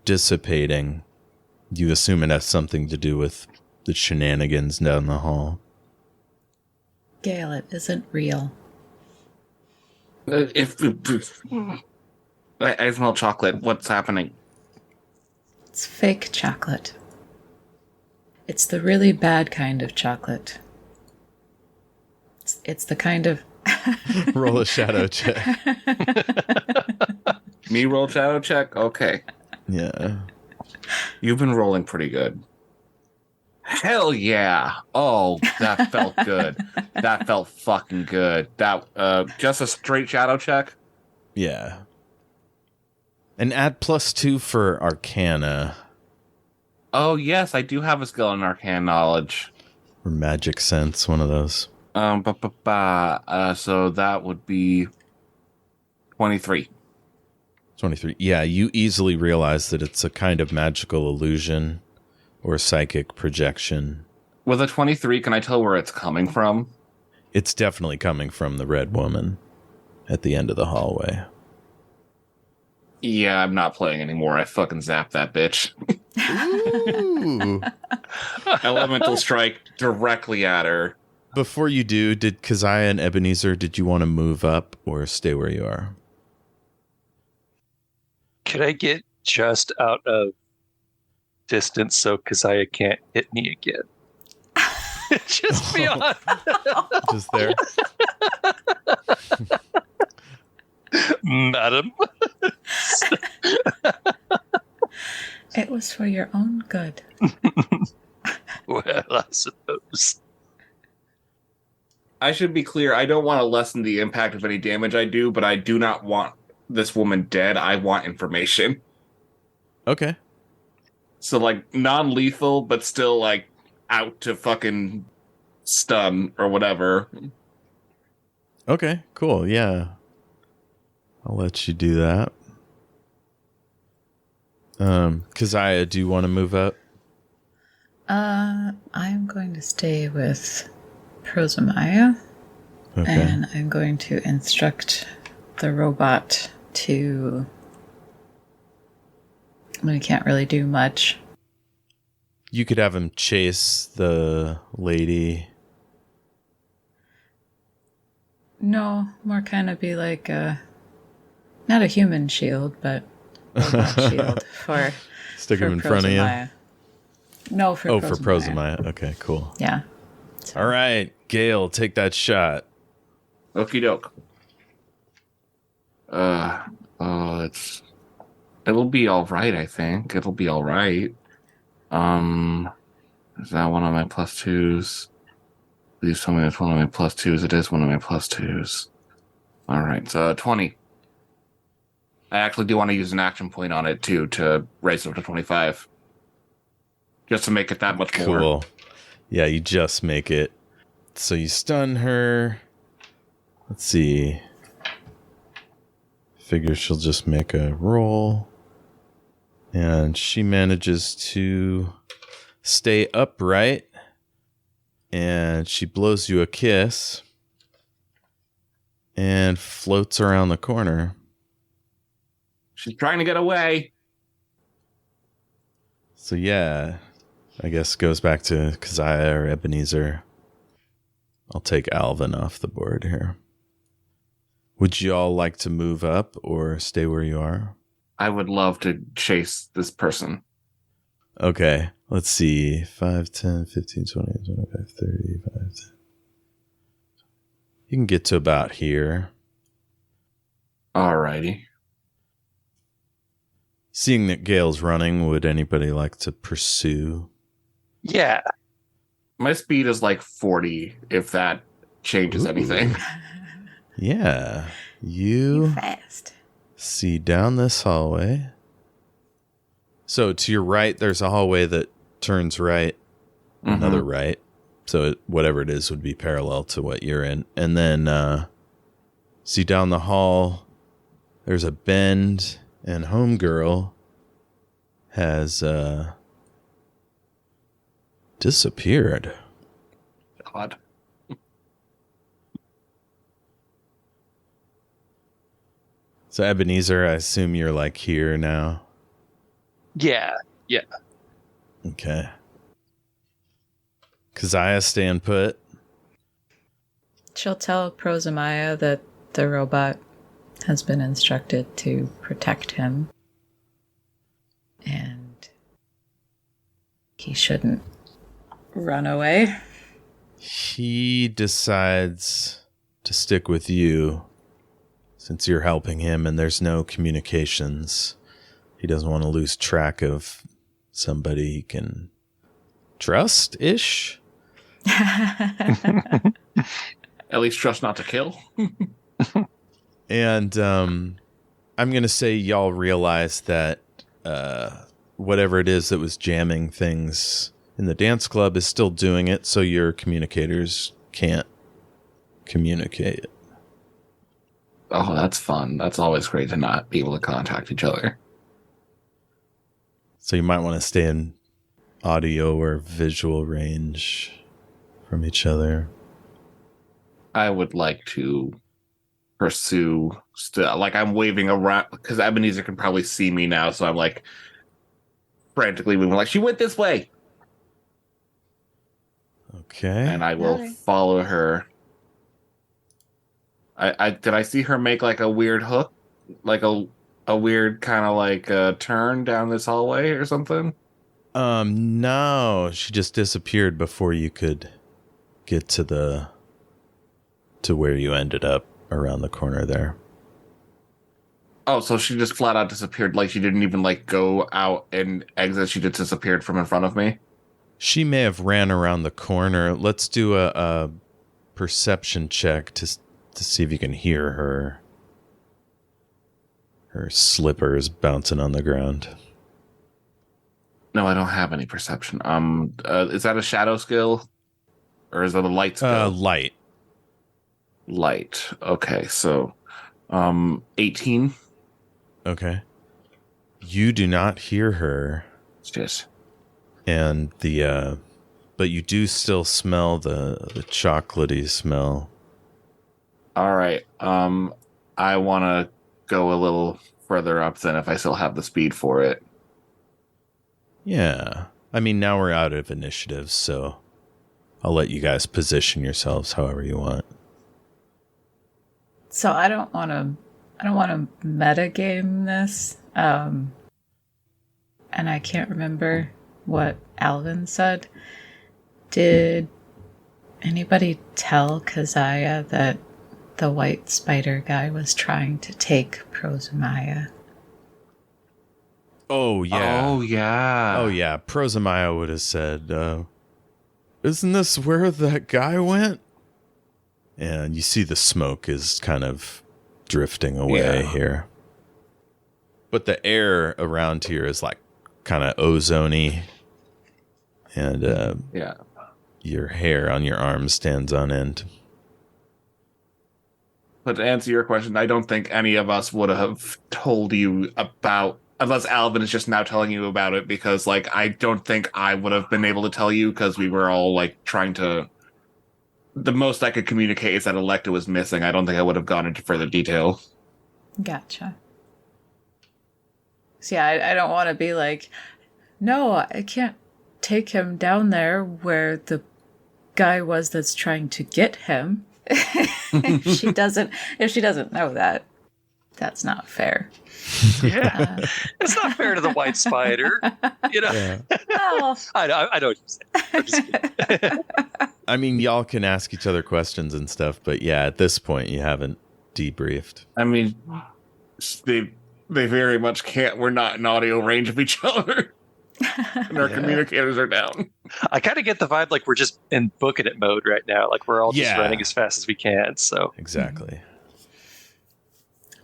dissipating. You assume it has something to do with the shenanigans down the hall. Gale, it isn't real. I smell chocolate. What's happening? It's fake chocolate. It's the really bad kind of chocolate. It's the kind of... Roll a shadow check. Me roll shadow check? Okay. Yeah. You've been rolling pretty good. Hell yeah. Oh, that felt good. That felt fucking good. That just a straight shadow check? Yeah. And add +2 for Arcana. Oh, yes, I do have a skill in arcane knowledge. Or Magic Sense, one of those. So that would be 23. 23. Yeah, you easily realize that it's a kind of magical illusion or psychic projection. With a 23, can I tell where it's coming from? It's definitely coming from the red woman at the end of the hallway. Yeah, I'm not playing anymore. I fucking zapped that bitch. Ooh. Elemental strike directly at her. Before you do, did Keziah and Ebenezer, did you want to move up or stay where you are? Can I get just out of distance so Keziah can't hit me again? Just beyond. Just there? Madam. It was for your own good. Well, I suppose. I should be clear, I don't want to lessen the impact of any damage I do, but I do not want this woman dead. I want information. Okay. So, like, non-lethal, but still, like, out to fucking stun or whatever. Okay, cool. Yeah. I'll let you do that. Keziah, do you want to move up? I'm going to stay with Prosamaya. Okay. And I'm going to instruct the robot to... We can't really do much. You could have him chase the lady. No, more kind of be like not a human shield, but a robot shield for Stick him in front of you? No, for for Prosamaya. Okay, cool. Yeah. All right, Gale, take that shot. Okie doke. It'll be all right, I think. It'll be all right. Is that one of my plus twos? Please tell me it's one of my plus twos. It is one of my plus twos. All right, so 20. I actually do want to use an action point on it, too, to raise it up to 25. Just to make it that much more. Cool. Yeah, you just make it. So you stun her. Let's see. Figure she'll just make a roll. And she manages to stay upright. And she blows you a kiss. And floats around the corner. She's trying to get away. So yeah, I guess goes back to Keziah or Ebenezer. I'll take Alvin off the board here. Would you all like to move up or stay where you are? I would love to chase this person. Okay, let's see. 5, 10, 15, 20, 25, 30, 5, 10. You can get to about here. Alrighty. Seeing that Gale's running, would anybody like to pursue? Yeah. My speed is like 40, if that changes anything. Yeah. You're fast. See down this hallway. So to your right, there's a hallway that turns right, another right. So whatever it is would be parallel to what you're in. And then see down the hall, there's a bend, and Homegirl has disappeared. God. So Ebenezer, I assume you're like here now. Yeah. Yeah. Okay. Keziah, staying put. She'll tell Prosamaya that the robot has been instructed to protect him. And he shouldn't run away. He decides to stick with you since you're helping him and there's no communications. He doesn't want to lose track of somebody he can trust-ish. At least trust not to kill. And I'm going to say y'all realize that whatever it is that was jamming things in the dance club is still doing it, so your communicators can't communicate. Oh, that's fun. That's always great to not be able to contact each other. So you might want to stay in audio or visual range from each other. I would like to pursue still. Like, I'm waving around because Ebenezer can probably see me now, so I'm like frantically moving. Like, she went this way. Okay. And I will follow her. I did I see her make like a weird hook, like a weird kind of like turn down this hallway or something? No, she just disappeared before you could get to where you ended up around the corner there. Oh, so she just flat out disappeared. Like she didn't even like go out and exit. She just disappeared from in front of me. She may have ran around the corner. Let's do a perception check to see if you can hear her slippers bouncing on the ground. No, I don't have any perception. Is that a shadow skill, or is that a light skill? Light. Light. Okay, so, 18. Okay. You do not hear her. Yes. And but you do still smell the chocolatey smell. All right. I want to go a little further up then if I still have the speed for it. Yeah. I mean, now we're out of initiative, so I'll let you guys position yourselves however you want. So I don't want to metagame this. And I can't remember what Alvin said. Did anybody tell Keziah that the white spider guy was trying to take Prosamaya? Oh, yeah. Oh, yeah. Oh, yeah. Prosamaya would have said, isn't this where that guy went? And you see the smoke is kind of drifting away here. But the air around here is like kind of ozone-y. And your hair on your arm stands on end. But to answer your question, I don't think any of us would have told you about, unless Alvin is just now telling you about it, because, like, I don't think I would have been able to tell you because we were all, like, trying to... The most I could communicate is that Electa was missing. I don't think I would have gone into further detail. Gotcha. So yeah, I don't want to be like, no, I can't take him down there where the guy was that's trying to get him. if she doesn't know that, that's not fair. Yeah, it's not fair to the white spider. You know, Yeah. Well, I know what you're saying. I'm just kidding. I mean, y'all can ask each other questions and stuff, but yeah, at this point, you haven't debriefed. I mean, they very much can't. We're not in audio range of each other. And our communicators are down. I kind of get the vibe like we're just in booking it mode right now. Like we're all just running as fast as we can. So Exactly.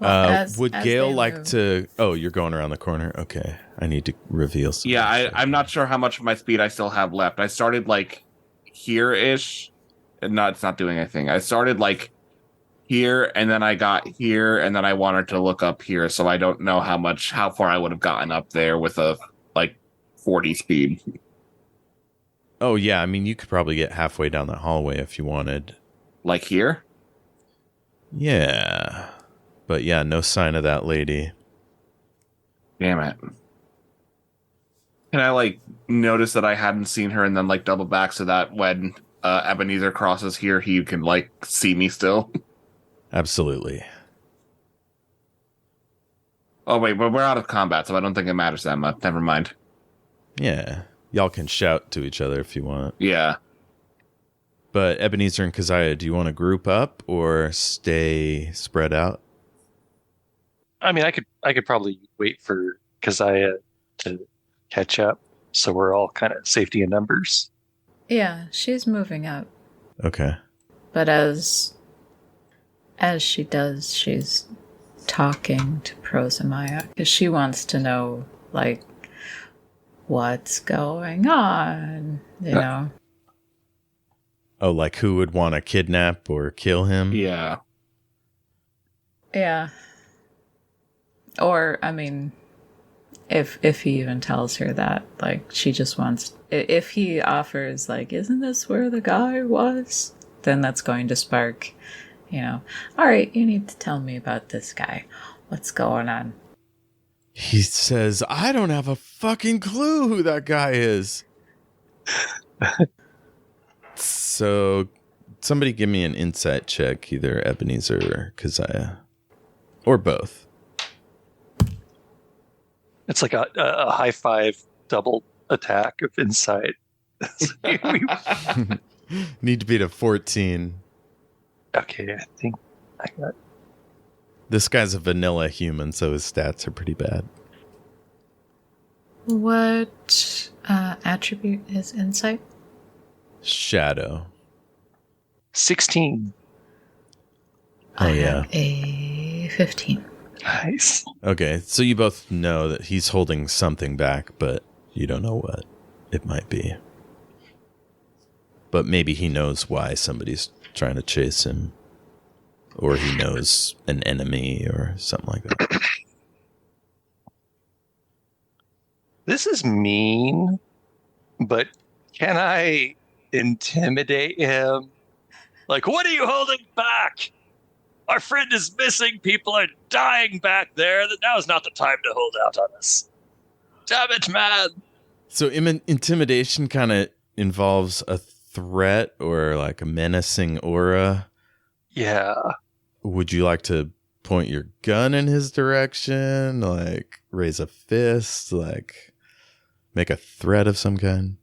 well, would Gale like to... Oh, you're going around the corner? Okay. I need to reveal something. Yeah, I'm not sure how much of my speed I still have left. I started, like, here-ish. And it's not doing anything. I started, like, here, and then I got here, and then I wanted to look up here, so I don't know how far I would have gotten up there with a, like, 40 speed. Oh, yeah. I mean, you could probably get halfway down the hallway if you wanted. Like here? Yeah. But yeah, no sign of that lady. Damn it. Can I, like, notice that I hadn't seen her and then, like, double back so that when Ebenezer crosses here, he can, like, see me still? Absolutely. Oh, wait, but we're out of combat, so I don't think it matters that much. Never mind. Yeah. Y'all can shout to each other if you want. Yeah. But Ebenezer and Keziah, do you want to group up or stay spread out? I mean, I could probably wait for Keziah to catch up, so we're all kind of safety in numbers. Yeah, she's moving up. Okay. But as she does, she's talking to Prosamaya because she wants to know, like, what's going on, you know? Oh, like who would want to kidnap or kill him? Yeah. Yeah. Or, I mean, if he even tells her that, like, she just wants... If he offers, like, isn't this where the guy was? Then that's going to spark, all right, you need to tell me about this guy. What's going on? He says, I don't have a fucking clue who that guy is. So, somebody give me an insight check, either Ebenezer or Keziah. Or both. It's like a high five double attack of insight. Need to beat a 14. Okay, I think I got... This guy's a vanilla human, so his stats are pretty bad. What attribute is insight? Shadow. 16. Oh, I yeah. have a 15. Nice. Okay, so you both know that he's holding something back, but you don't know what it might be. But maybe he knows why somebody's trying to chase him. Or he knows an enemy or something like that. This is mean, but can I intimidate him? Like, what are you holding back? Our friend is missing. People are dying back there. Now is not the time to hold out on us. Damn it, man. So intimidation kind of involves a threat or like a menacing aura. Yeah. Would you like to point your gun in his direction? Like raise a fist? Like make a threat of some kind?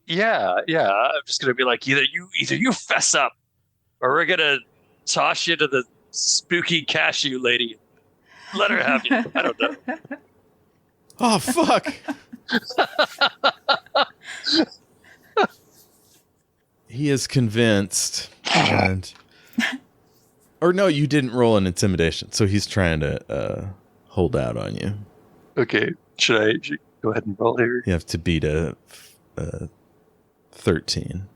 Yeah. I'm just going to be like, either you fess up or we're going to toss you to the spooky cashew lady. Let her have you. I don't know. Oh, fuck. He is convinced. Or no, you didn't roll an intimidation. So he's trying to hold out on you. Okay. Should I go ahead and roll here? You have to beat a 13.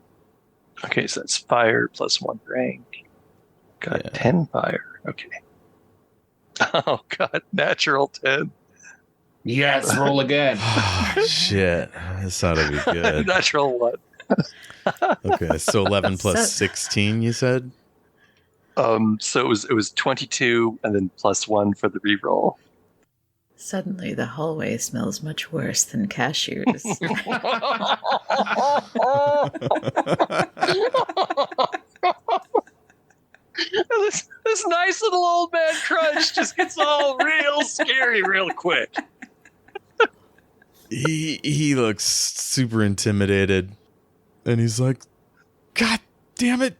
Okay, so that's fire plus 1 rank. Got 10 fire. Okay. Oh, God. Natural 10. Yes, roll again. Oh, shit. This ought to be good. Natural 1. Okay, so 11 plus 16, you said? So it was 22 and then plus 1 for the reroll. Suddenly the hallway smells much worse than cashews. This nice little old man Crunch just gets all real scary real quick. He looks super intimidated. And he's like, God damn it.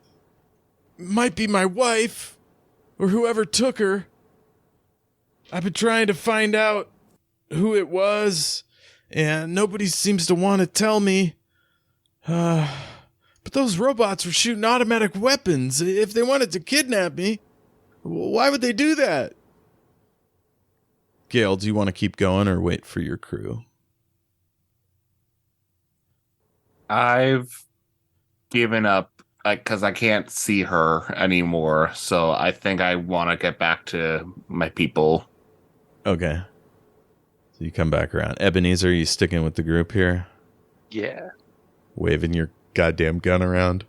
Might be my wife. Or whoever took her. I've been trying to find out who it was. And nobody seems to want to tell me. But those robots were shooting automatic weapons. If they wanted to kidnap me, why would they do that? Gale, do you want to keep going or wait for your crew? I've given up because I can't see her anymore. So I think I want to get back to my people. Okay. So you come back around. Ebenezer, are you sticking with the group here? Yeah. Waving your goddamn gun around.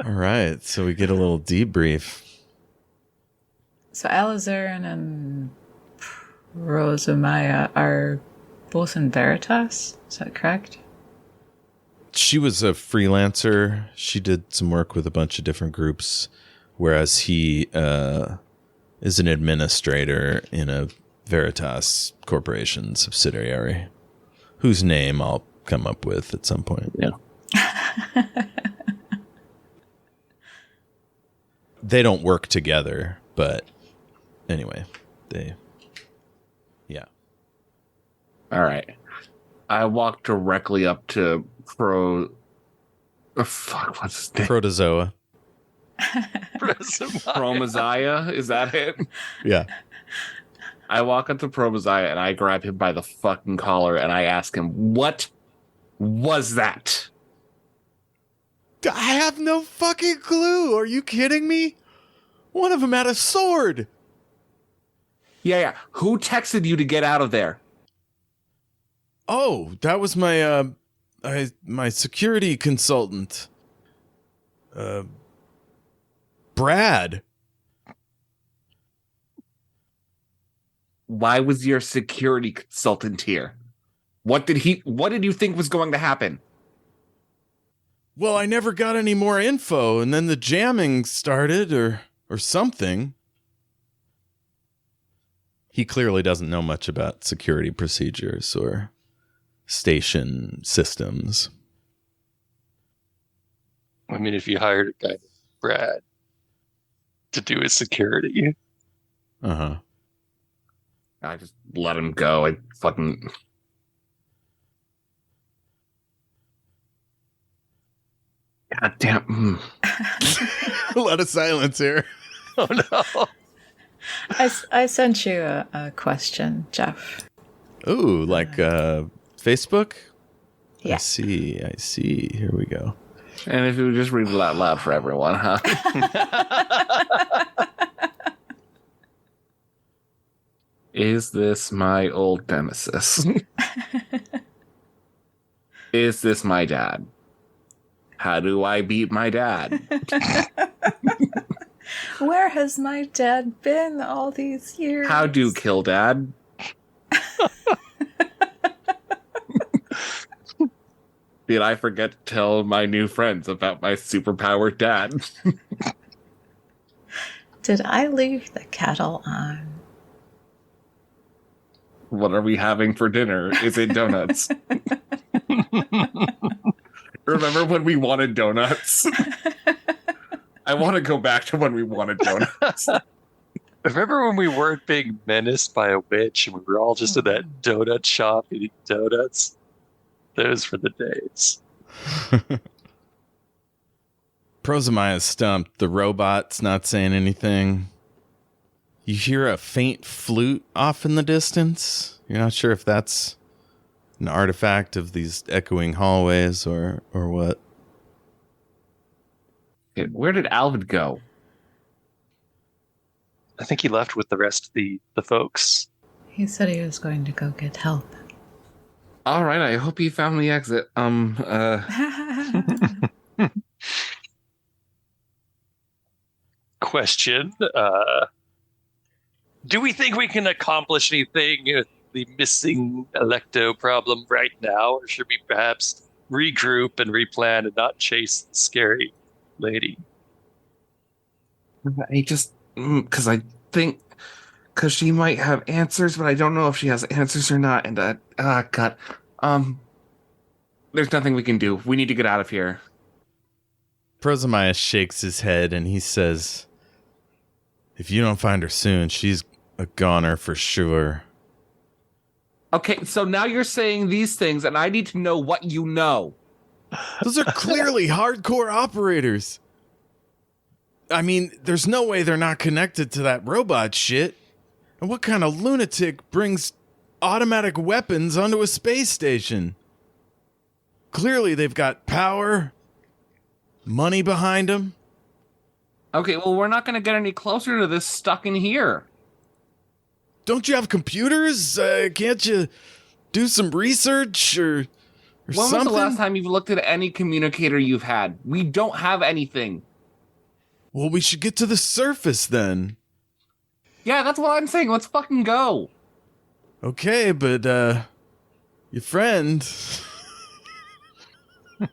All right. So we get a little debrief. So Alizarin and Rosamaya are both in Veritas? Is that correct? She was a freelancer. She did some work with a bunch of different groups, whereas he is an administrator in a Veritas Corporation subsidiary, whose name I'll come up with at some point. Yeah. They don't work together, but anyway, yeah. All right. I walked directly up to what's his name? Protozoa. Promaziah? Is that it? Yeah. I walk up to Promaziah and I grab him by the fucking collar and I ask him, what was that? I have no fucking clue. Are you kidding me? One of them had a sword. Yeah. Who texted you to get out of there? Oh, that was my my security consultant. Brad. Why was your security consultant here? What did you think was going to happen? Well, I never got any more info, and then the jamming started, or something. He clearly doesn't know much about security procedures or station systems. I mean, if you hired a guy named Brad to do his security. Uh-huh. I just let him go. I fucking... God damn. A lot of silence here. Oh, no. I sent you a question, Jeff. Ooh, like Facebook? Yeah. I see. Here we go. And if you would just read it out loud for everyone, huh? Is this my old nemesis? Is this my dad? How do I beat my dad? Where has my dad been all these years? How do kill dad? Did I forget to tell my new friends about my superpowered dad? Did I leave the kettle on? What are we having for dinner? Is it donuts? Remember when we wanted donuts? I want to go back to when we wanted donuts. Remember when we weren't being menaced by a witch and we were all just in that donut shop eating donuts? Those were the days. Prozamiah's stumped. The robot's not saying anything. You hear a faint flute off in the distance. You're not sure if that's an artifact of these echoing hallways or what. Where did Alvin go? I think he left with the rest of the folks. He said he was going to go get help. All right, I hope he found the exit. Question. Do we think we can accomplish anything with the missing Electo problem right now? Or should we perhaps regroup and replan and not chase the scary lady? I just... Because I think... Because she might have answers, but I don't know if she has answers or not. And, God. There's nothing we can do. We need to get out of here. Prozamiah shakes his head and he says, if you don't find her soon, she's a goner for sure. Okay, so now you're saying these things, and I need to know what you know. Those are clearly hardcore operators. I mean, there's no way they're not connected to that robot shit. And what kind of lunatic brings automatic weapons onto a space station? Clearly they've got power, money behind them. Okay, well, we're not going to get any closer to this stuck in here. Don't you have computers? Can't you do some research or when something? was the last time you've looked at any communicator you've had? We don't have anything. Well, we should get to the surface then. Yeah, that's what I'm saying. Let's fucking go. Okay, but your friend... Oh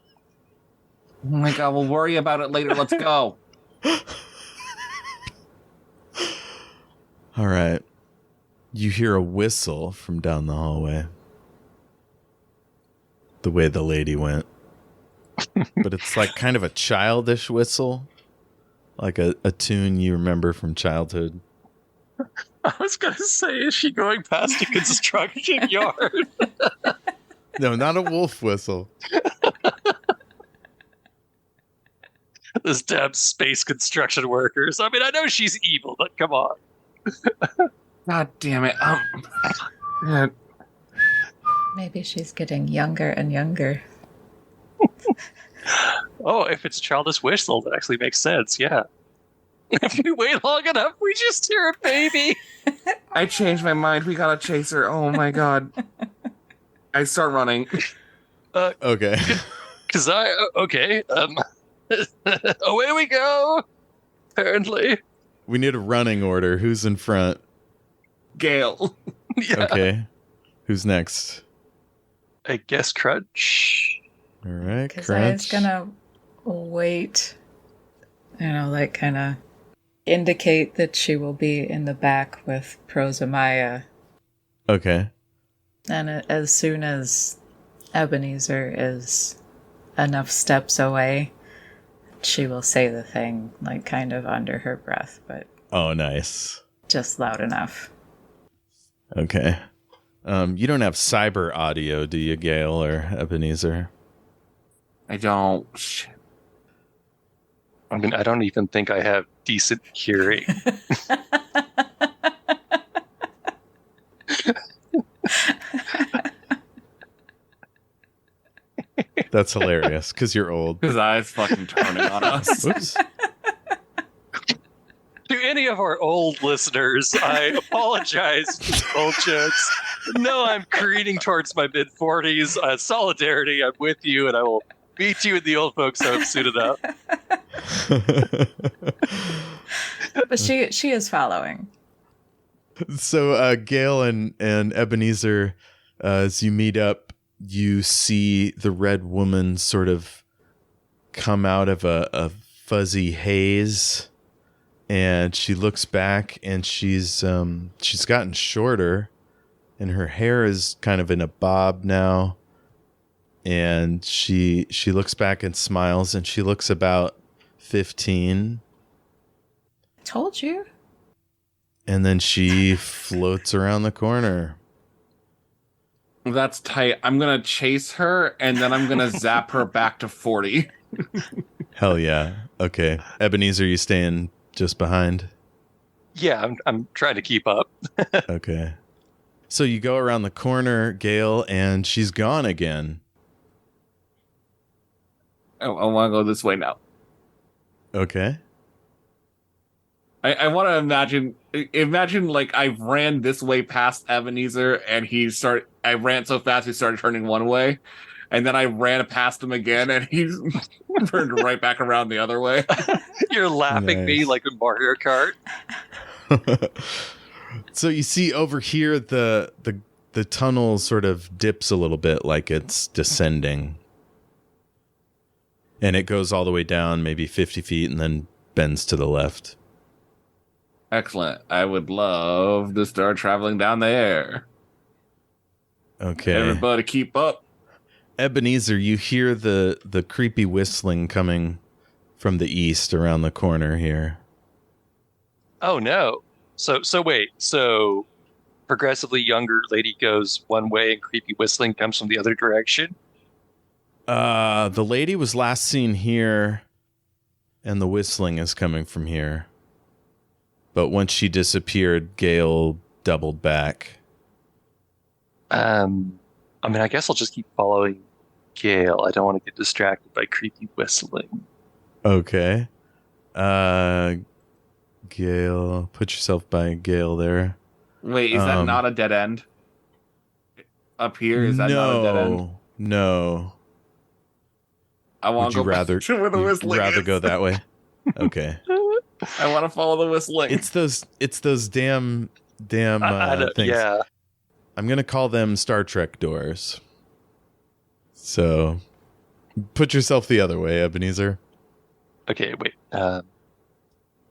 my God, we'll worry about it later. Let's go. All right. You hear a whistle from down the hallway. The way the lady went. But it's like kind of a childish whistle. Like a tune you remember from childhood. I was going to say, is she going past a construction yard? No, not a wolf whistle. Those damn space construction workers. I mean, I know she's evil, but come on. God damn it. Maybe she's getting younger and younger. Oh, if it's a childish whistle, that actually makes sense. Yeah. If we wait long enough, we just hear a baby. I changed my mind. We gotta chase her. Oh my god. I start running. Okay. Okay. Away we go. Apparently. We need a running order. Who's in front? Gale. Yeah. Okay. Who's next? I guess Crunch. All right, Keziah's Crunch. gonna wait, like kind of indicate that she will be in the back with Prosamaya. Okay. And as soon as Ebenezer is enough steps away, she will say the thing, like kind of under her breath, but Oh, nice. just loud enough. Okay. You don't have cyber audio, do you, Gale or Ebenezer? I don't. Shit. I mean, I don't even think I have decent hearing. That's hilarious because you're old. His eyes fucking turning on us. Whoops. To any of our old listeners, I apologize for the old jokes. No, I'm careening towards my mid-40s. Solidarity, I'm with you, and I will meet you in the old folks' home soon enough. But she is following. So, Gale and Ebenezer, as you meet up, you see the red woman sort of come out of a fuzzy haze, and she looks back, and she's gotten shorter, and her hair is kind of in a bob now, and she looks back and smiles, and she looks about 15. Told you. And then she floats around the corner. That's tight. I'm gonna chase her, and then I'm gonna zap her back to 40. Hell yeah. Okay. Ebenezer, you staying just behind? Yeah, I'm trying to keep up. Okay. So you go around the corner, Gale, and she's gone again. I want to go this way now. Okay. I want to imagine like I ran this way past Ebenezer, and I ran so fast he started turning one way, and then I ran past him again, and he turned right back around the other way. You're laughing me Nice. like a Mario Kart. So you see over here the tunnel sort of dips a little bit like it's descending. And it goes all the way down maybe 50 feet and then bends to the left. Excellent. I would love to start traveling down there. Okay. Everybody keep up. Ebenezer, you hear the creepy whistling coming from the east around the corner here. Oh no. So wait. So progressively younger lady goes one way and creepy whistling comes from the other direction? The lady was last seen here, and the whistling is coming from here. But once she disappeared, Gale doubled back. I mean, I guess I'll just keep following Gale. I don't want to get distracted by creepy whistling. Okay. Gale, put yourself by Gale there. Wait, is that not a dead end? Up here, is that not a dead end? No. I want Would to you go rather back to where the whistling rather is. go that way? Okay. I want to follow the whistling. It's those damn I don't- things. yeah. I'm gonna call them Star Trek doors. So, put yourself the other way, Ebenezer. Okay, wait.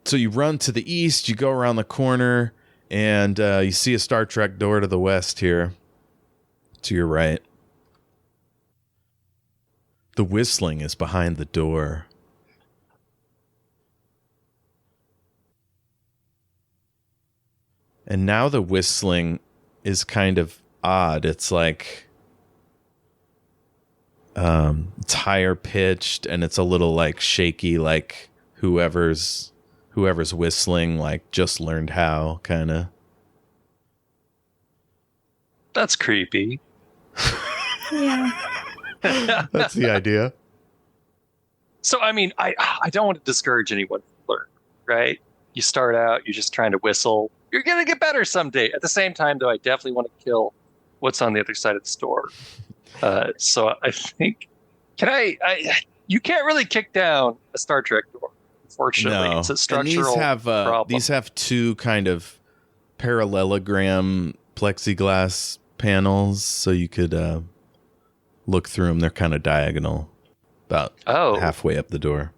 So you run to the east, you go around the corner, and you see a Star Trek door to the west here, to your right. The whistling is behind the door. And now the whistling is kind of odd. It's like it's higher pitched, and it's a little like shaky, like whoever's whistling like just learned how, kind of. That's creepy. Yeah. That's the idea. So, I mean, I don't want to discourage anyone from learning, right? You start out, you're just trying to whistle. You're going to get better someday. At the same time, though, I definitely want to kill what's on the other side of the store. So I think, you can't really kick down a Star Trek door. Unfortunately, No. It's a structural problem. These have two kind of parallelogram plexiglass panels, so you could look through them. They're kind of diagonal, about halfway up the door.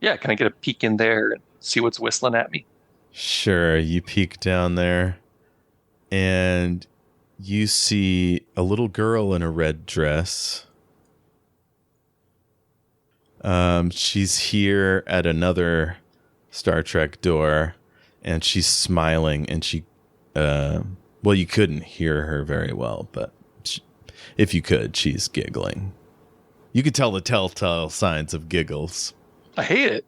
Yeah, can I get a peek in there and see what's whistling at me? Sure, you peek down there, and you see a little girl in a red dress. She's here at another Star Trek door, and she's smiling, and she, well, you couldn't hear her very well, but if you could, she's giggling. You could tell the telltale signs of giggles. I hate it.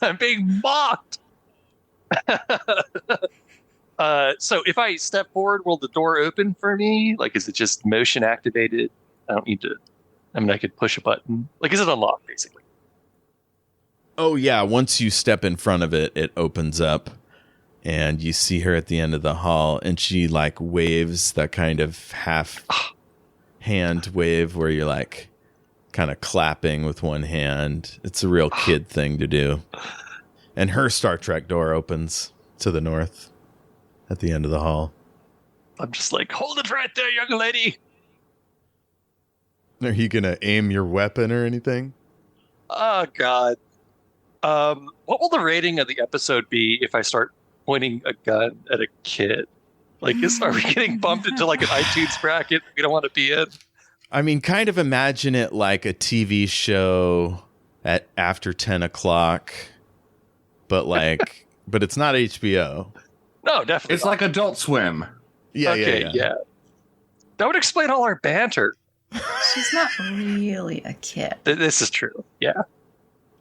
I'm being mocked. So if I step forward, will the door open for me? Like, is it just motion activated? I don't need to. I mean, I could push a button. Like, is it unlocked, basically? Oh, yeah. Once you step in front of it, it opens up, and you see her at the end of the hall, and she, like, waves that kind of half hand wave where you're, like, kind of clapping with one hand. It's a real kid thing to do. And her Star Trek door opens to the north at the end of the hall. I'm just like, hold it right there, young lady. Are you going to aim your weapon or anything? Oh, God. What will the rating of the episode be if I start pointing a gun at a kid? Like, are we getting bumped into like an iTunes bracket we don't want to be in? I mean, kind of imagine it like a TV show at after 10 o'clock, but like, but it's not HBO. No, definitely. It's like Adult Swim. Yeah. That would explain all our banter. She's not really a kid. This is true. Yeah.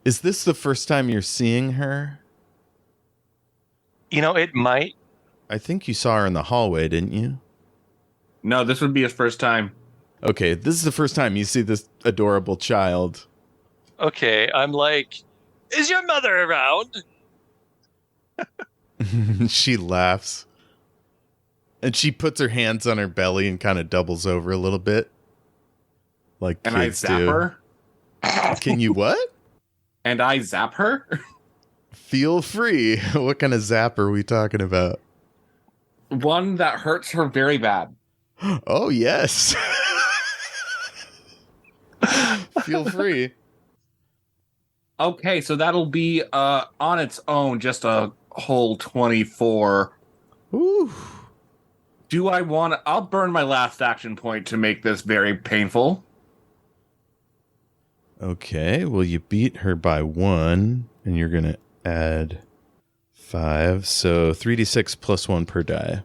Is this the first time you're seeing her? You know, it might. I think you saw her in the hallway, didn't you? No, this would be his first time. Okay, this is the first time you see this adorable child. Okay, I'm like, is your mother around? She laughs. And she puts her hands on her belly and kind of doubles over a little bit. Like and kids I zap do. her. Can you what? And I zap her? Feel free. What kind of zap are we talking about? One that hurts her very bad. Oh, yes. Feel free. Okay, so that'll be on its own just a whole 24. Ooh. Do I want to... I'll burn my last action point to make this very painful. Okay, well, you beat her by 1, and you're going to add 5. So 3d6 plus 1 per die.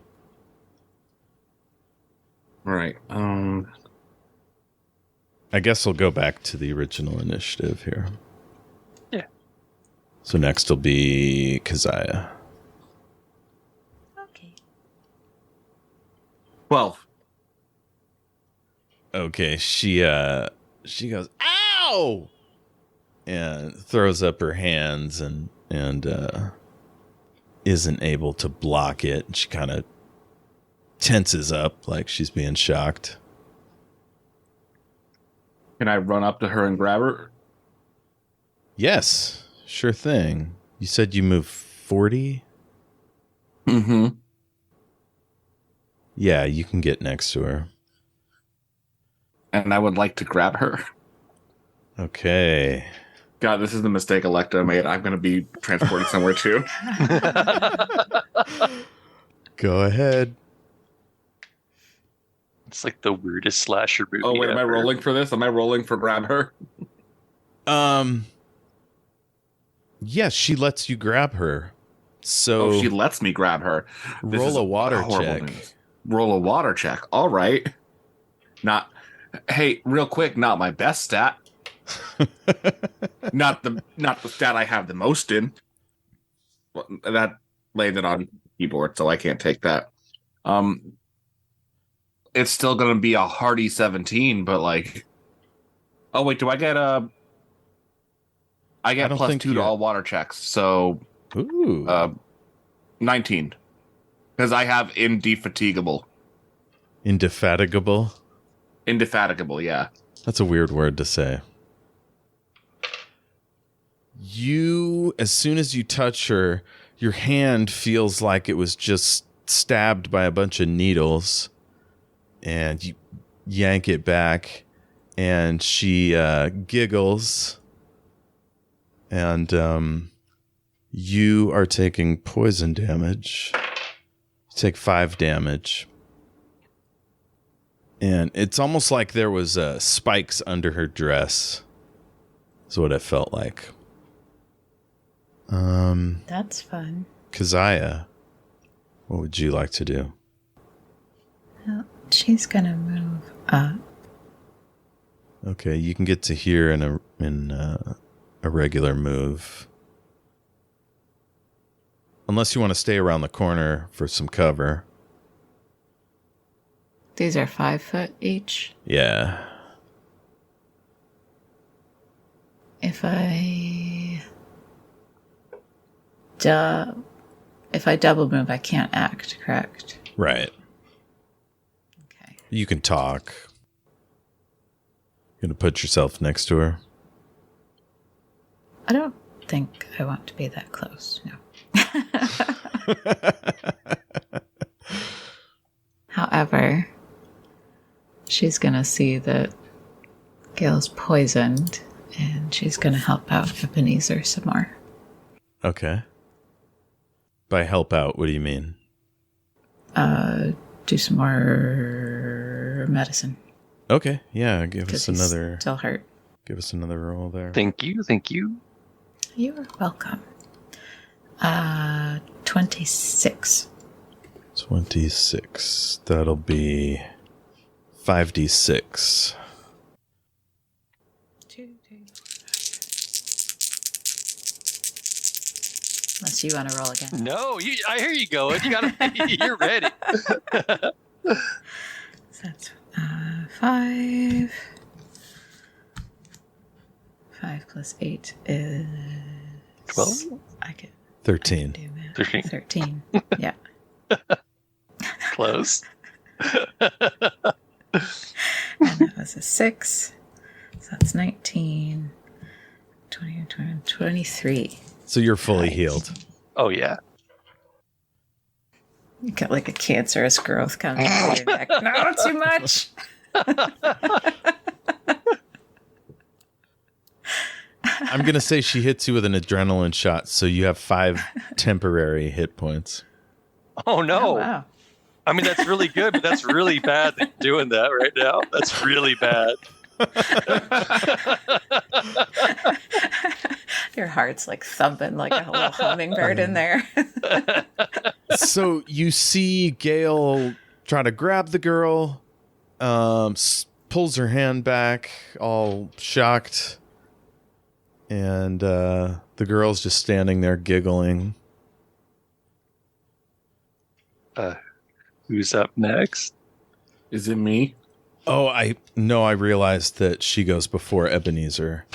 All right. I guess we'll go back to the original initiative here. Yeah. So next will be Keziah. Okay. 12. Okay, she goes, ow! And throws up her hands and isn't able to block it. She kind of tenses up like she's being shocked. Can I run up to her and grab her? Yes, sure thing. You said you move 40? Mm-hmm. Yeah, you can get next to her. And I would like to grab her. Okay. God, this is the mistake Electa made. I'm going to be transporting somewhere too. Go ahead. It's like the weirdest slasher movie. Oh, wait, am I ever. rolling for this? Am I rolling for grab her? Yes, she lets you grab her. So Oh, she lets me grab her. This roll is a water horrible check. news. Roll a water check. All right. Hey, real quick, not my best stat. not the stat I have the most in. Well, that landed on keyboard, so I can't take that. it's still going to be a hearty 17, but like, oh wait, do I get I get +2 to all water checks, so 19 because I have indefatigable. Indefatigable. Indefatigable, yeah. That's a weird word to say. As soon as you touch her, your hand feels like it was just stabbed by a bunch of needles, and you yank it back, and she giggles, and you are taking poison damage. You take 5 damage. And it's almost like there was spikes under her dress. That's what it felt like. That's fun. Keziah, what would you like to do? Well, she's gonna move up. Okay, you can get to here in a regular move. Unless you want to stay around the corner for some cover. These are 5 foot each. Yeah. If I double move, I can't act, correct? Right. Okay. You can talk. You're gonna put yourself next to her. I don't think I want to be that close. No. However, she's gonna see that Gale's poisoned, and she's gonna help out Ebenezer some more. Okay. By help out, what do you mean? Do some more medicine. Okay, yeah, give us another. He's still hurt. Give us another roll there. Thank you. You are welcome. 26. 26. That'll be 5d6. 2, 3, 4, 5. Unless you want to roll again. No, I hear you going. You gotta. You're ready. So that's 5. 5 plus 8 is 12. I can 13. do math. 13. 13. Yeah. Close. And that was a 6. So that's 19. 20, 23. So you're fully healed. Oh yeah. You got like a cancerous growth coming out of your neck. No, too much. I'm going to say she hits you with an adrenaline shot, so you have 5 temporary hit points. Oh no. Oh, wow. I mean, that's really good, but that's really bad that you're doing that right now. That's really bad. Your heart's like thumping like a little hummingbird in there. So you see Gale try to grab the girl, pulls her hand back, all shocked, and the girl's just standing there giggling. Who's up next? Is it me? Oh, I realized that she goes before Ebenezer.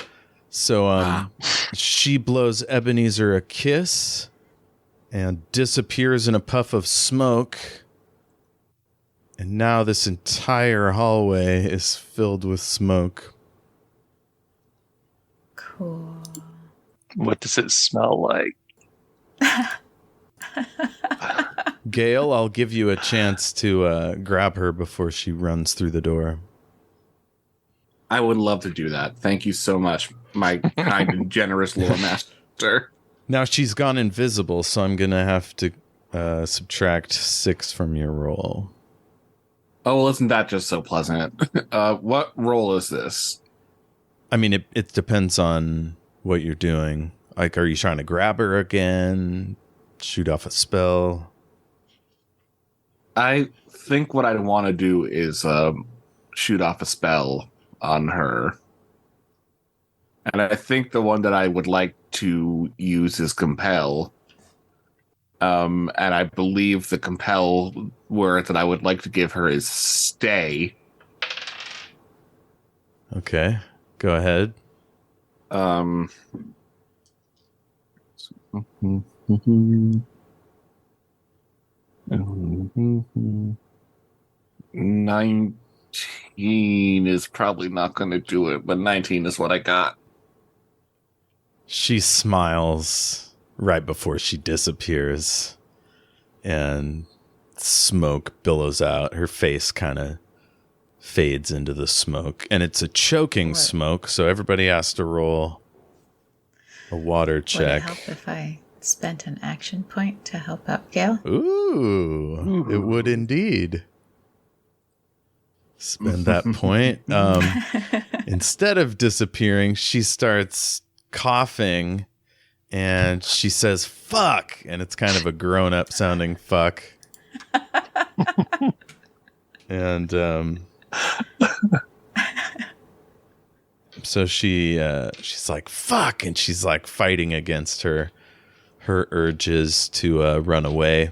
So she blows Ebenezer a kiss and disappears in a puff of smoke. And now this entire hallway is filled with smoke. Cool. What does it smell like? Gale, I'll give you a chance to grab her before she runs through the door. I would love to do that. Thank you so much, my kind and generous Loremaster. Now she's gone invisible, so I'm going to have to subtract 6 from your roll. Oh, well, isn't that just so pleasant? What role is this? I mean, it depends on what you're doing. Like, are you trying to grab her again? Shoot off a spell? I think what I'd want to do is shoot off a spell on her. And I think the one that I would like to use is Compel. And I believe the compel word that I would like to give her is stay. Okay, go ahead. 19 is probably not going to do it, but 19 is what I got. She smiles right before she disappears, and smoke billows out. Her face kind of fades into the smoke, and it's a choking smoke, so everybody has to roll a water check. Would it help if I spent an action point to help out Gale? Ooh, it would indeed. Spend that point. Instead of disappearing, she starts coughing, and she says, fuck, and it's kind of a grown-up sounding fuck. And so she's like, fuck, and she's like fighting against her urges to run away.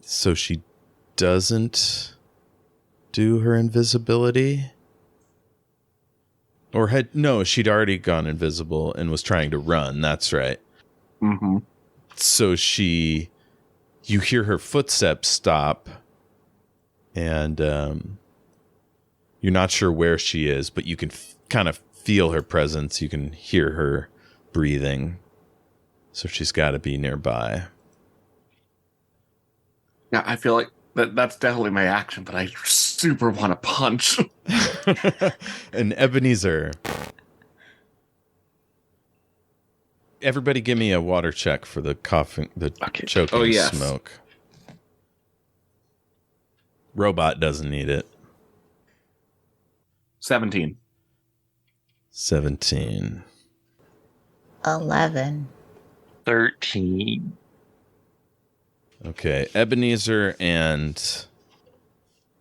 So she doesn't do her invisibility. Or she'd already gone invisible and was trying to run. That's right. Mm-hmm. So you hear her footsteps stop, and you're not sure where she is, but you can kind of feel her presence. You can hear her breathing. So she's got to be nearby. Yeah, I feel like that's definitely my action, but I super want to punch. And Ebenezer. Everybody give me a water check for the coughing, choking smoke. Robot doesn't need it. 17. 11. 13. Okay, Ebenezer and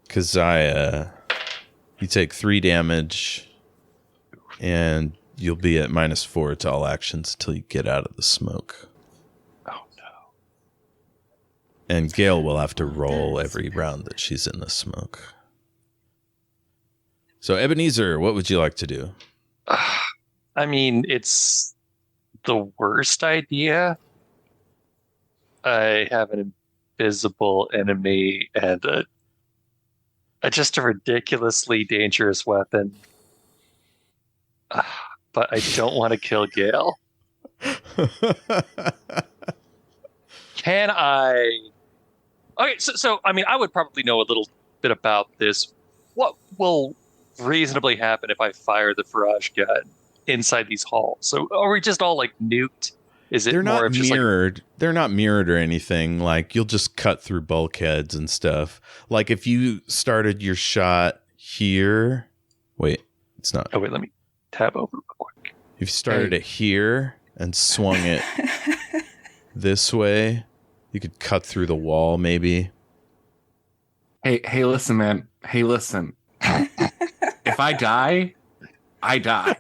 Keziah, you take 3 damage, and you'll be at -4 to all actions until you get out of the smoke. Oh, no. And Gale will have to roll every round that she's in the smoke. So, Ebenezer, what would you like to do? I mean, it's the worst idea. I have an invisible enemy and just a ridiculously dangerous weapon. But I don't want to kill Gale. Can I? Okay, so I mean, I would probably know a little bit about this. What will reasonably happen if I fire the barrage gun inside these halls? So are we just all like nuked? Is it They're more not of just mirrored? like... They're not mirrored or anything. Like, you'll just cut through bulkheads and stuff. Like, if you started your shot here. Wait, it's not. Oh, wait, let me tab over real quick. If you started it here and swung it this way, you could cut through the wall, maybe. Hey, listen, man. Hey, listen. If I die, I die.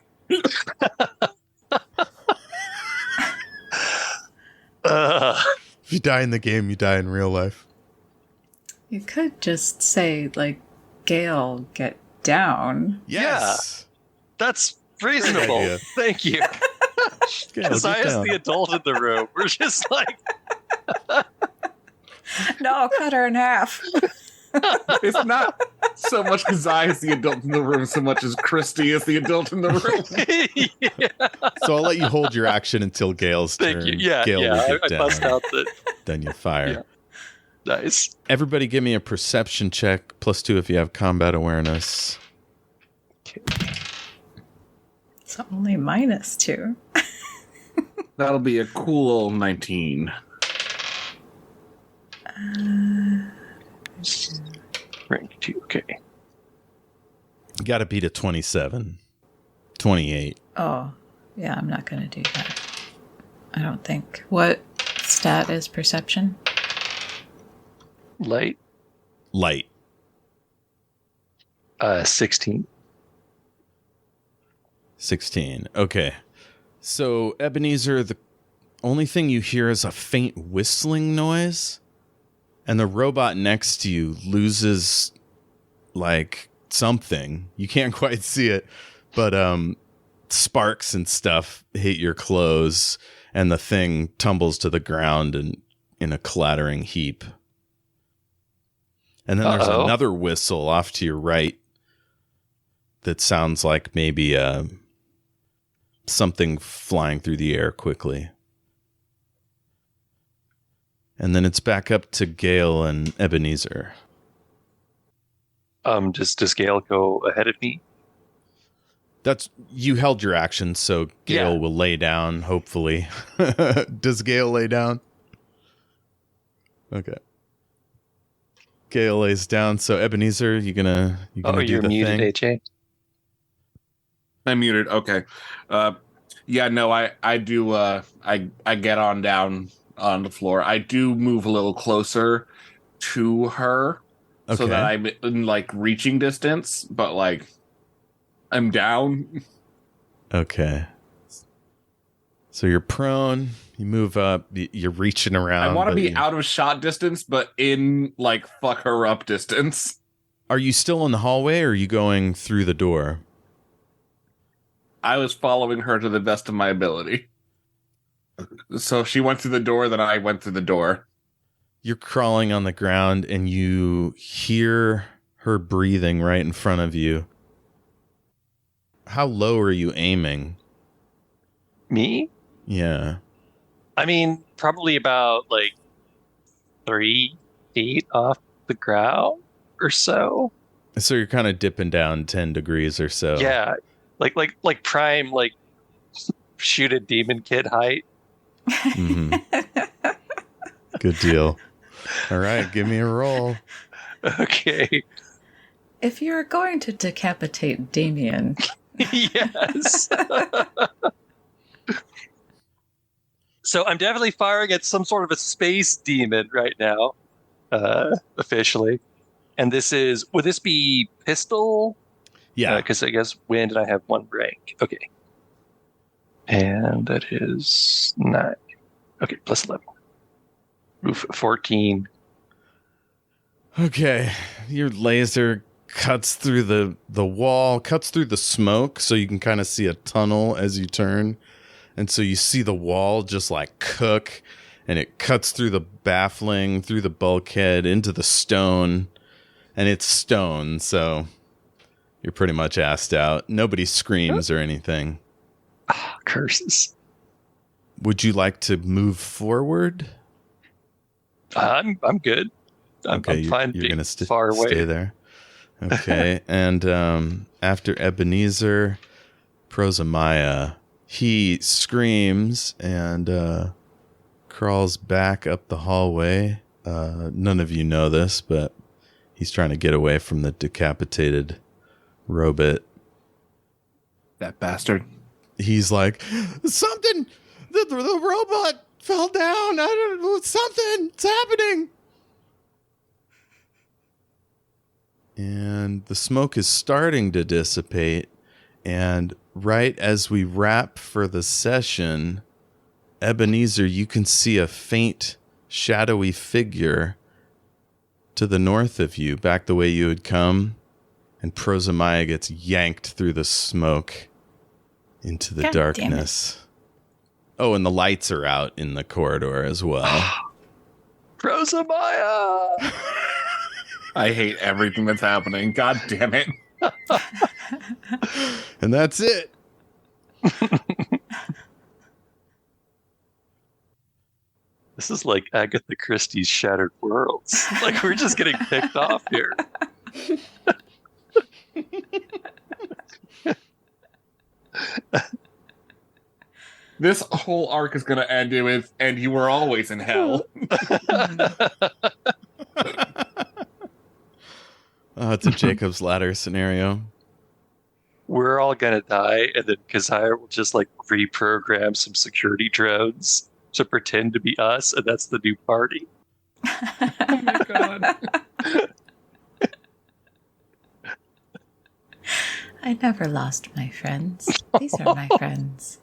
If you die in the game, you die in real life. You could just say, like, Gale, get down. Yes. Yeah, that's reasonable. Thank you. Because I, as the adult in the room, we're just like... No, cut her in half. It's not so much because I is the adult in the room, so much as Kristy is the adult in the room. Yeah. So I'll let you hold your action until Gale's turn. Thank you. Yeah, Gale will I get down. bust out the... Then you fire. Yeah. Nice. Everybody give me a perception check, +2 if you have combat awareness. It's only -2. That'll be a cool old 19. Rank 2, okay. You got to beat a 27. 28. Oh, yeah, I'm not going to do that. I don't think. What stat is perception? Light. 16. 16. Okay. So, Ebenezer, the only thing you hear is a faint whistling noise, and the robot next to you loses like something. You can't quite see it, but sparks and stuff hit your clothes, and the thing tumbles to the ground and in a clattering heap. And then there's another whistle off to your right that sounds like maybe something flying through the air quickly. And then it's back up to Gale and Ebenezer. Does Gale go ahead of me? You held your action, so Gale will lay down, hopefully. Does Gale lay down? Okay. Gale lays down, so Ebenezer, you gonna do you're the muted, thing? AJ. I'm muted. Okay. I do. I get on down on the floor. I do move a little closer to her so that I'm in like reaching distance, but like I'm down. Okay. So you're prone. You move up. You're reaching around. I want to be out of shot distance, but in like fuck her up distance. Are you still in the hallway, or are you going through the door? I was following her to the best of my ability. So if she went through the door, then I went through the door. You're crawling on the ground, and you hear her breathing right in front of you. How low are you aiming? Me? Yeah. I mean, probably about like 3 feet off the ground or so. So you're kind of dipping down 10 degrees or so. Yeah, like prime, like shoot a demon kid height. Mm-hmm. Good deal. All right, give me a roll. Okay. If you're going to decapitate Damien... Yes. So I'm definitely firing at some sort of a space demon right now, officially. And would this be pistol? Yeah. Because I guess wind and I have 1 rank. Okay. And that is 9. Okay, plus 11. Oof, 14. Okay. Your laser cuts through the wall, cuts through the smoke, so you can kind of see a tunnel as you turn. And so you see the wall just like cook, and it cuts through the baffling, through the bulkhead, into the stone. And it's stone, so you're pretty much assed out. Nobody screams or anything. Oh, curses. Would you like to move forward? I'm good. I'm fine. You're going to far away. Stay there. Okay. And after Ebenezer, Prosamiah, he screams and crawls back up the hallway. None of you know this, but he's trying to get away from the decapitated robot. That bastard. He's like, something, the robot fell down. I don't know, something's happening. And the smoke is starting to dissipate. And right as we wrap for the session, Ebenezer, you can see a faint, shadowy figure to the north of you, back the way you had come. And Prosamiah gets yanked through the smoke into the darkness. Oh, and the lights are out in the corridor as well. Prosamiah! I hate everything that's happening. God damn it. And that's it. This is like Agatha Christie's Shattered Worlds. Like, we're just getting picked off here. This whole arc is going to end with, and you were always in hell. Oh, it's a Jacob's Ladder scenario. We're all gonna die, and then Keziah will just like reprogram some security drones to pretend to be us, and that's the new party. Oh my god. I never lost my friends. These are my friends.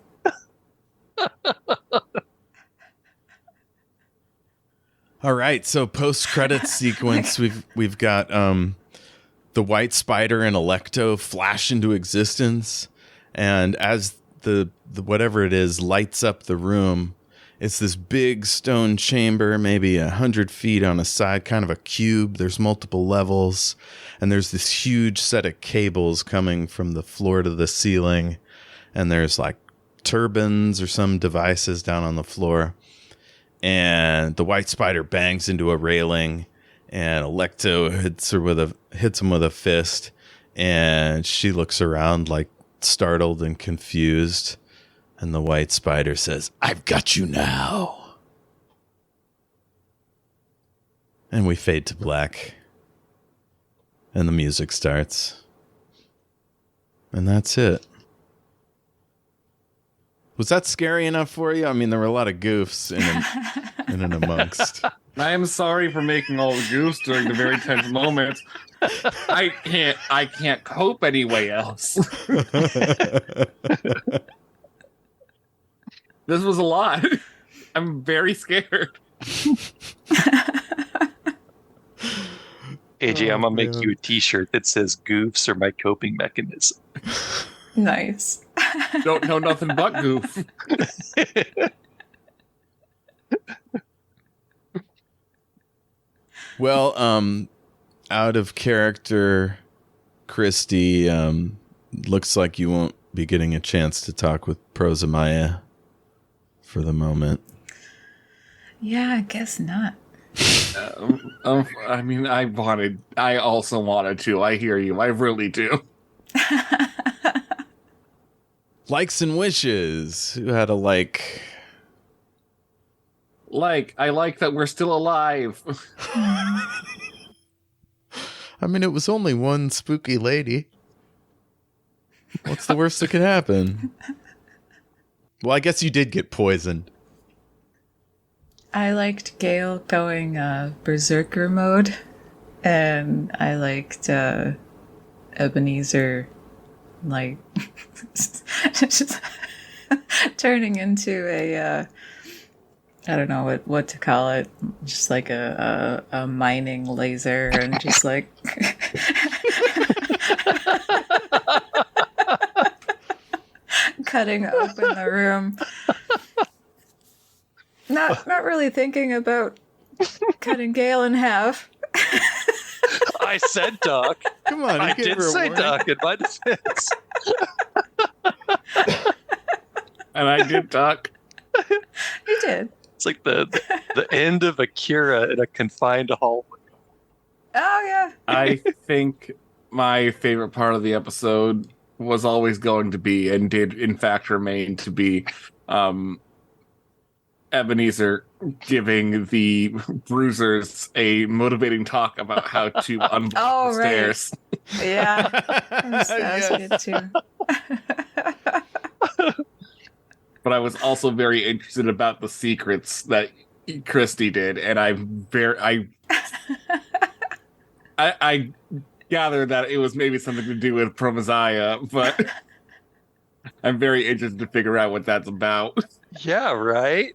All right, so post-credits sequence, we've got the White Spider and Electo flash into existence, and as the whatever it is lights up the room, it's this big stone chamber, maybe 100 feet on a side, kind of a cube. There's multiple levels, and there's this huge set of cables coming from the floor to the ceiling, and there's like turbines or some devices down on the floor. And the White Spider bangs into a railing, and Electo hits him with a fist, and she looks around like startled and confused, and the White Spider says, "I've got you now." And we fade to black, and the music starts, and that's it. Was that scary enough for you? I mean, there were a lot of goofs in and amongst. I am sorry for making all the goofs during the very tense moments. I can't cope anyway else. This was a lot. I'm very scared. AJ, I'm gonna make you a t-shirt that says "Goofs are my coping mechanism." Nice. Don't know nothing but goof. Well, out of character, Kristy, looks like you won't be getting a chance to talk with Prozamaya for the moment. Yeah, I guess not. I mean, I also wanted to. I hear you. I really do. Likes and wishes. Who had a like? I like that we're still alive. I mean, it was only one spooky lady. What's the worst that could happen? Well, I guess you did get poisoned. I liked Gale going berserker mode, and I liked Ebenezer like just turning into a I don't know what to call it, just like a mining laser, and just like cutting open the room. Not really thinking about cutting Gale in half. I said duck. Come on, I did say duck in my defense. And I did duck. You did. It's like the end of Akira in a confined hallway. Oh yeah. I think my favorite part of the episode was always going to be, and did in fact remain to be, Ebenezer giving the bruisers a motivating talk about how to unblock the stairs. Yeah. That was good too. But I was also very interested about the secrets that Kristy did, and I gather that it was maybe something to do with Promazaya, but I'm very interested to figure out what that's about. Yeah, right?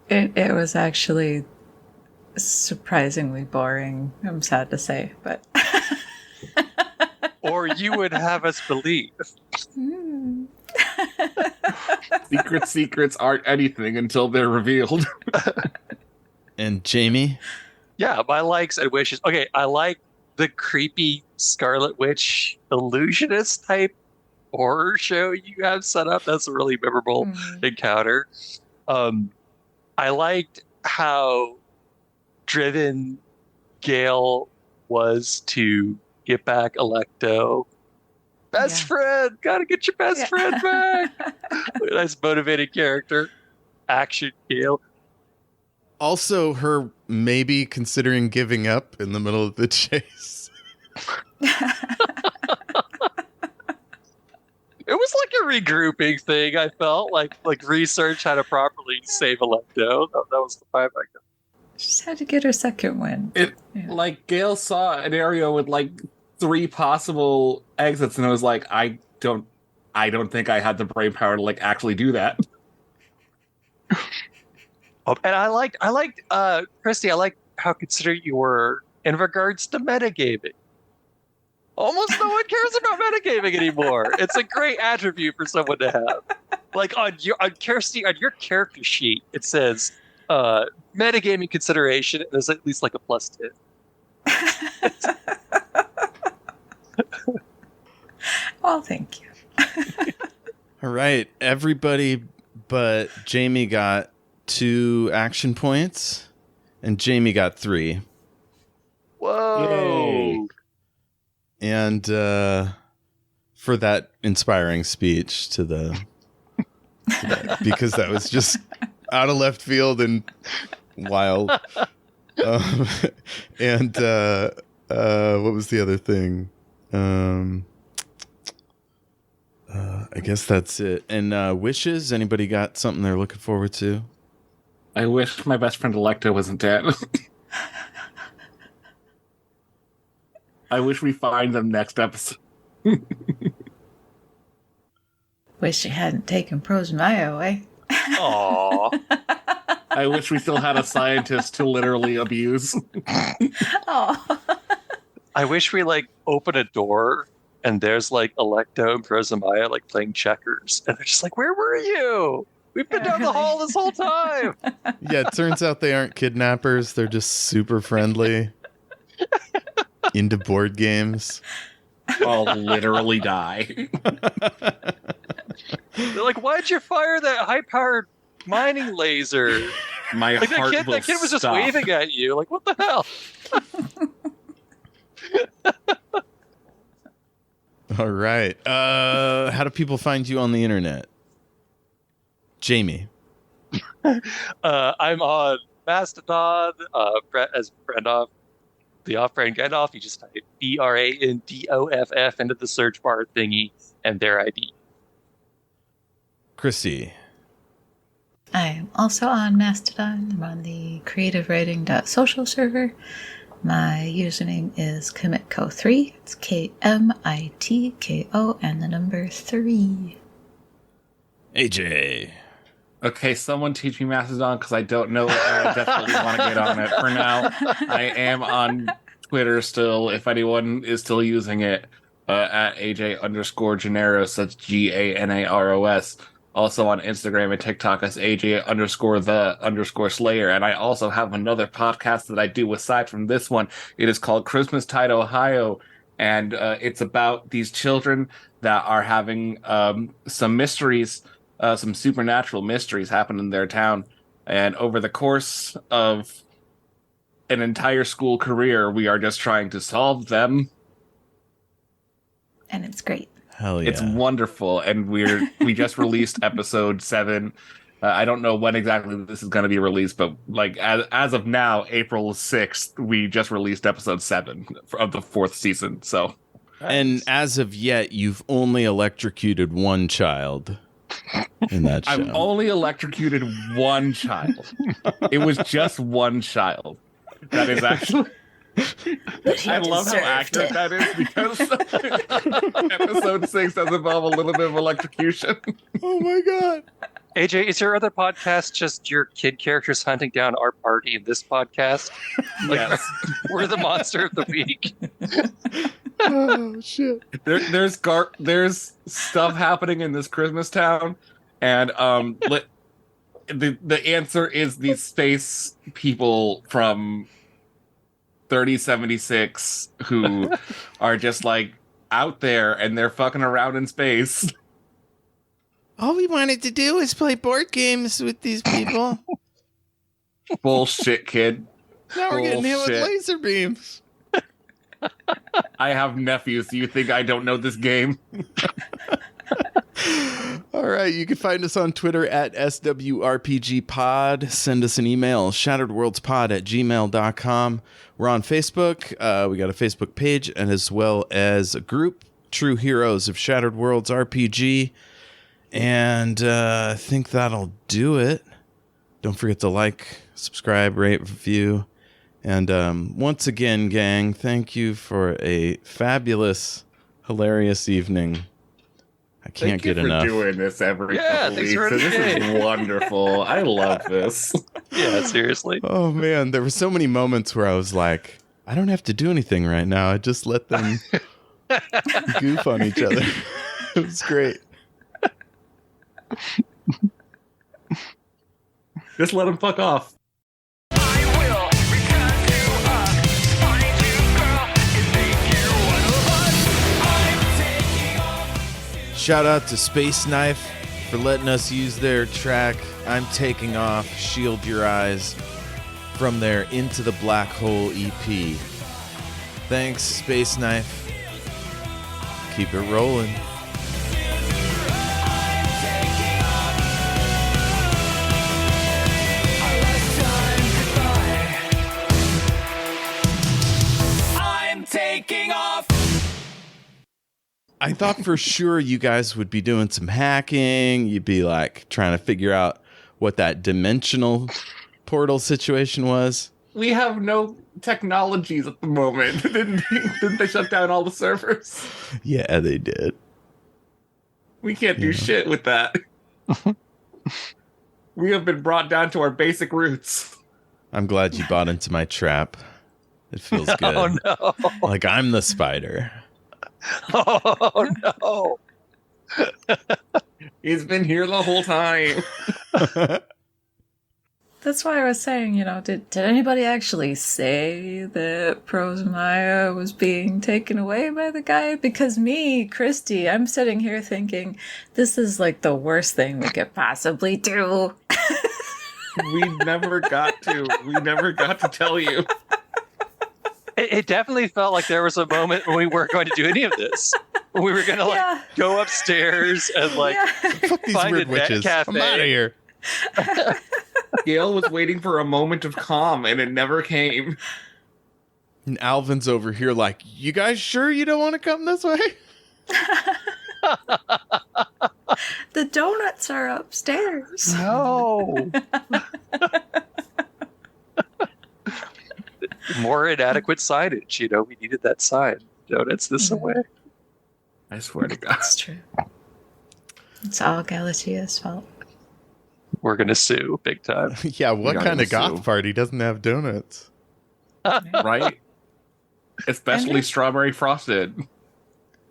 It was actually surprisingly boring, I'm sad to say, but Or you would have us believe. Secrets aren't anything until they're revealed. And Jayme? Yeah, my likes and wishes. Okay, I like the creepy Scarlet Witch illusionist type horror show you have set up. That's a really memorable encounter. I liked how driven Gale was to get back Electo. Best friend! Gotta get your best friend back! Nice motivated character. Action Gale. Also, her maybe considering giving up in the middle of the chase. It was like a regrouping thing, I felt. Like research how to properly save Electo. That was the vibe I got. Just had to get her second win. Like, Gale saw an area with like 3 possible exits, and it was like, I don't think I had the brain power to like actually do that. And I liked Kristy. I liked how considerate you were in regards to metagaming. Almost no one cares about metagaming anymore. It's a great attribute for someone to have. Like on your character sheet, it says metagaming consideration, and there's at least like a +10. Well, thank you. All right, everybody but Jayme got 2 action points, and Jayme got 3. Whoa! Yay. And for that inspiring speech to because that was just out of left field and wild. And what was the other thing? I guess that's it. And wishes. Anybody got something they're looking forward to? I wish my best friend Electo wasn't dead. I wish we find them next episode. Wish you hadn't taken Pros Maya away. Aww. I wish we still had a scientist to literally abuse. Oh. I wish we open a door and there's Electo and Prozamaya playing checkers, and they're just like, "Where were you? We've been down the hall this whole time." Yeah, it turns out they aren't kidnappers. They're just super friendly. Into board games. I'll literally die. They're like, "Why'd you fire that high-powered mining laser?" My heart will that kid was just stop. waving at you. What the hell? All right. How do people find you on the internet? Jayme. I'm on Mastodon as Brandoff, the off-brand Gandalf. You just type BRANDOFF into the search bar thingy and their ID. Kristy. I'm also on Mastodon. I'm on the creativewriting.social server. My username is KmitCo3. It's KMITKO and the number 3. AJ. Okay, someone teach me Mastodon because I don't know. I definitely want to get on it. For now, I am on Twitter still, if anyone is still using it, at AJ_Ganaros. That's GANAROS. Also on Instagram and TikTok as AJ_the_Slayer. And I also have another podcast that I do aside from this one. It is called Christmas Tide Ohio. And it's about these children that are having some mysteries, some supernatural mysteries happen in their town. And over the course of an entire school career, we are just trying to solve them. And it's great. Hell yeah. It's wonderful, and we just released episode 7. I don't know when exactly this is going to be released, but as of now, April 6th, we just released episode 7 of the 4th season. So, and as of yet, you've only electrocuted one child in that show. I've only electrocuted one child. It was just one child. That is actually. I love how accurate that is because episode 6 does involve a little bit of electrocution. Oh my god. AJ, is your other podcast just your kid characters hunting down our party in this podcast? Yes. We're the monster of the week. Oh shit. There's stuff happening in this Christmas town, and the answer is these space people from 3076 who are just out there and they're fucking around in space. All we wanted to do was play board games with these people. Bullshit, kid. Now we're getting hit with Bullshit. laser beams. I have nephews. Do you think I don't know this game? All right, you can find us on Twitter at SWRPGpod. Send us an email, shatteredworldspod@gmail.com. We're on Facebook. We got a Facebook page and as well as a group, True Heroes of Shattered Worlds RPG. And I think that'll do it. Don't forget to like, subscribe, rate, review. And once again, gang, thank you for a fabulous, hilarious evening. I can't get Thank you enough. for doing this every Yeah, couple thanks weeks. for This is wonderful. I love this. Yeah, seriously. Oh man, there were so many moments where I was like, I don't have to do anything right now. I just let them goof on each other. It was great. Just let them fuck off. Shout out to Space Knife for letting us use their track, I'm Taking Off, Shield Your Eyes, from their Into the Black Hole EP. Thanks, Space Knife. Keep it rolling. I thought for sure you guys would be doing some hacking. You'd be like trying to figure out what that dimensional portal situation was. We have no technologies at the moment. Didn't they shut down all the servers? Yeah, they did. We can't do shit with that. We have been brought down to our basic roots. I'm glad you bought into my trap. It feels good. Oh no. Like I'm the spider. Oh no. He's been here the whole time. That's why I was saying, did anybody actually say that Prosemaya was being taken away by the guy? Because me, Kristy, I'm sitting here thinking, this is like the worst thing we could possibly do. We never got to tell you. It definitely felt like there was a moment when we weren't going to do any of this. We were going to go upstairs and Fuck these find weird a net witches. cafe. I'm out of here. Gale was waiting for a moment of calm, and it never came. And Alvin's over here like, you guys sure you don't want to come this way? The donuts are upstairs. No. More inadequate signage. We needed that sign. Donuts this away. I swear to God. That's true. It's all Galatia's fault. We're going to sue big time. Yeah, what gotta kind of sue. goth party doesn't have donuts? Right? Especially strawberry frosted.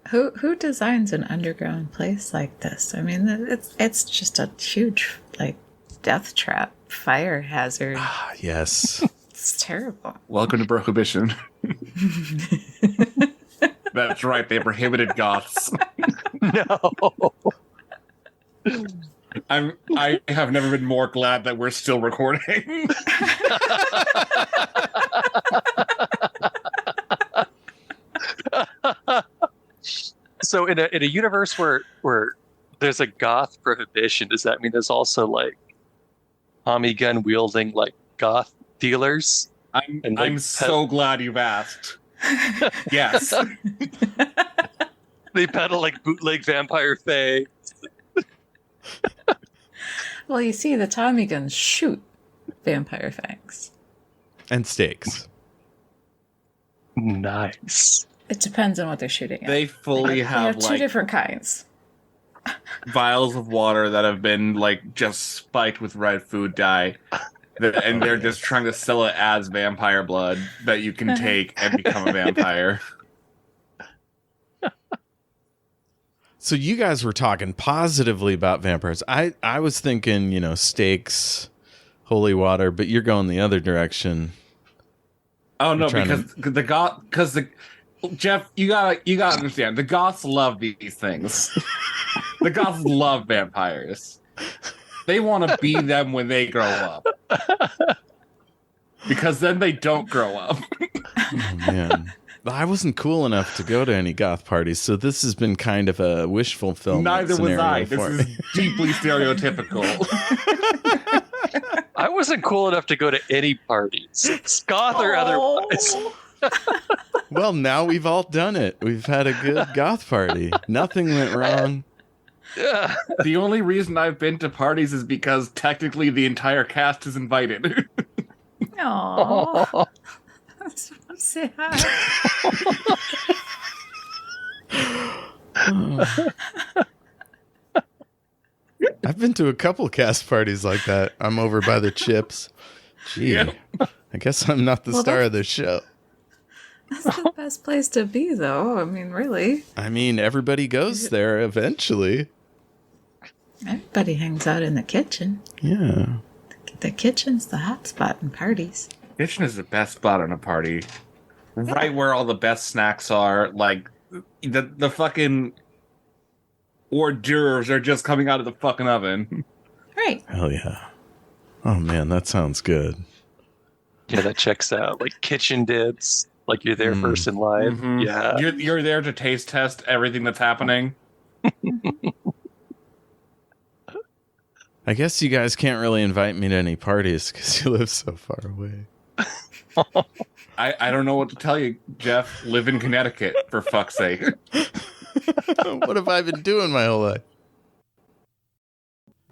Who designs an underground place like this? I mean, it's just a huge death trap, fire hazard. Ah, yes. It's terrible. Welcome to Prohibition. That's right, they prohibited goths. No. I have never been more glad that we're still recording. So in a universe where there's a goth prohibition, does that mean there's also Tommy gun wielding goth dealers? I'm so glad you've asked. Yes. They peddle bootleg vampire fae. Well, you see, the Tommy guns shoot vampire fangs. And steaks. Nice. It depends on what they're shooting at. They fully They have two different kinds. vials of water that have been just spiked with red food dye. And they're just trying to sell it as vampire blood that you can take and become a vampire. So you guys were talking positively about vampires. I was thinking, steaks, holy water, but you're going the other direction. Oh no, because Jeff, you gotta understand, the goths love these things. The goths love vampires. They want to be them when they grow up. Because then they don't grow up. Oh, man. I wasn't cool enough to go to any goth parties, so this has been kind of a wish fulfillment. Neither was I. scenario This for is deeply stereotypical. I wasn't cool enough to go to any parties, goth or otherwise. Well, now we've all done it. We've had a good goth party. Nothing went wrong. Yeah. The only reason I've been to parties is because technically the entire cast is invited. Aww. That's so sad. I've been to a couple cast parties like that. I'm over by the chips. Gee, Yeah. I guess I'm not the star of the show. That's the best place to be, though. I mean, really. I mean, everybody goes there eventually. Everybody hangs out in the kitchen. Yeah. The kitchen's the hot spot in parties. Kitchen is the best spot on a party. Right where all the best snacks are. Like, the fucking hors d'oeuvres are just coming out of the fucking oven. Right. Hell yeah. Oh, man, that sounds good. Yeah, that checks out. Like kitchen dibs. Like you're there first in line. Mhm. Yeah. You're there to taste test everything that's happening. I guess you guys can't really invite me to any parties because you live so far away. I don't know what to tell you, Jeff. Live in Connecticut, for fuck's sake. What have I been doing my whole life?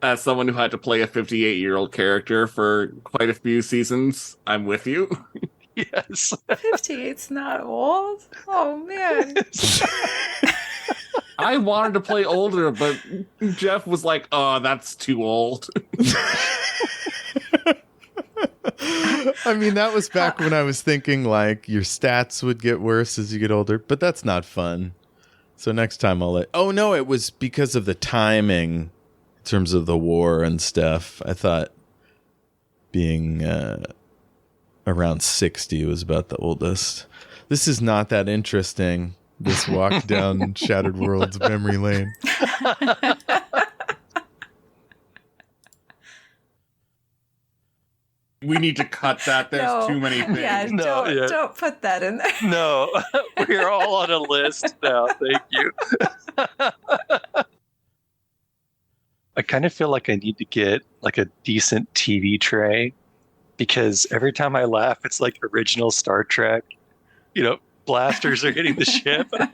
As someone who had to play a 58-year-old character for quite a few seasons, I'm with you. Yes. 58's not old. Oh, man. I wanted to play older, but Jeff was like, "Oh, that's too old." I mean, that was back when I was thinking like your stats would get worse as you get older, but that's not fun. So next time I'll let... Oh, no, it was because of the timing in terms of the war and stuff. I thought being around 60 was about the oldest. This is not that interesting, this walk down Shattered Worlds memory lane. We need to cut that. There's too many things. Yeah, don't put that in there. No, we're all on a list now. Thank you. I kind of feel like I need to get like a decent TV tray because every time I laugh, it's like original Star Trek. You know, blasters are hitting the ship. And I'm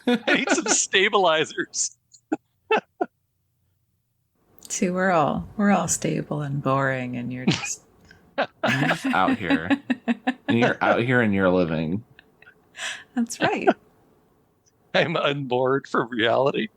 like, I need some stabilizers. See, we're all stable and boring, and you're just You're just out here. And you're out here and you're living. That's right. I'm unboard for reality.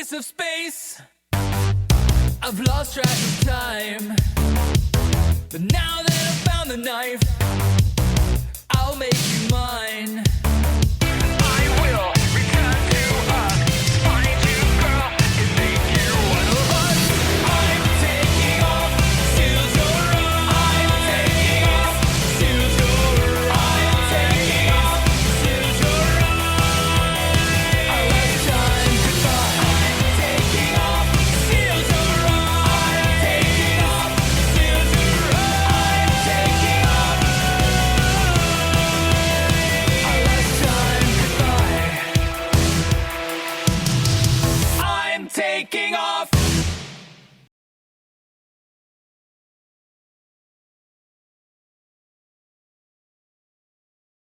Of space, I've lost track of time, but now that I've found the knife, I'll make you mine.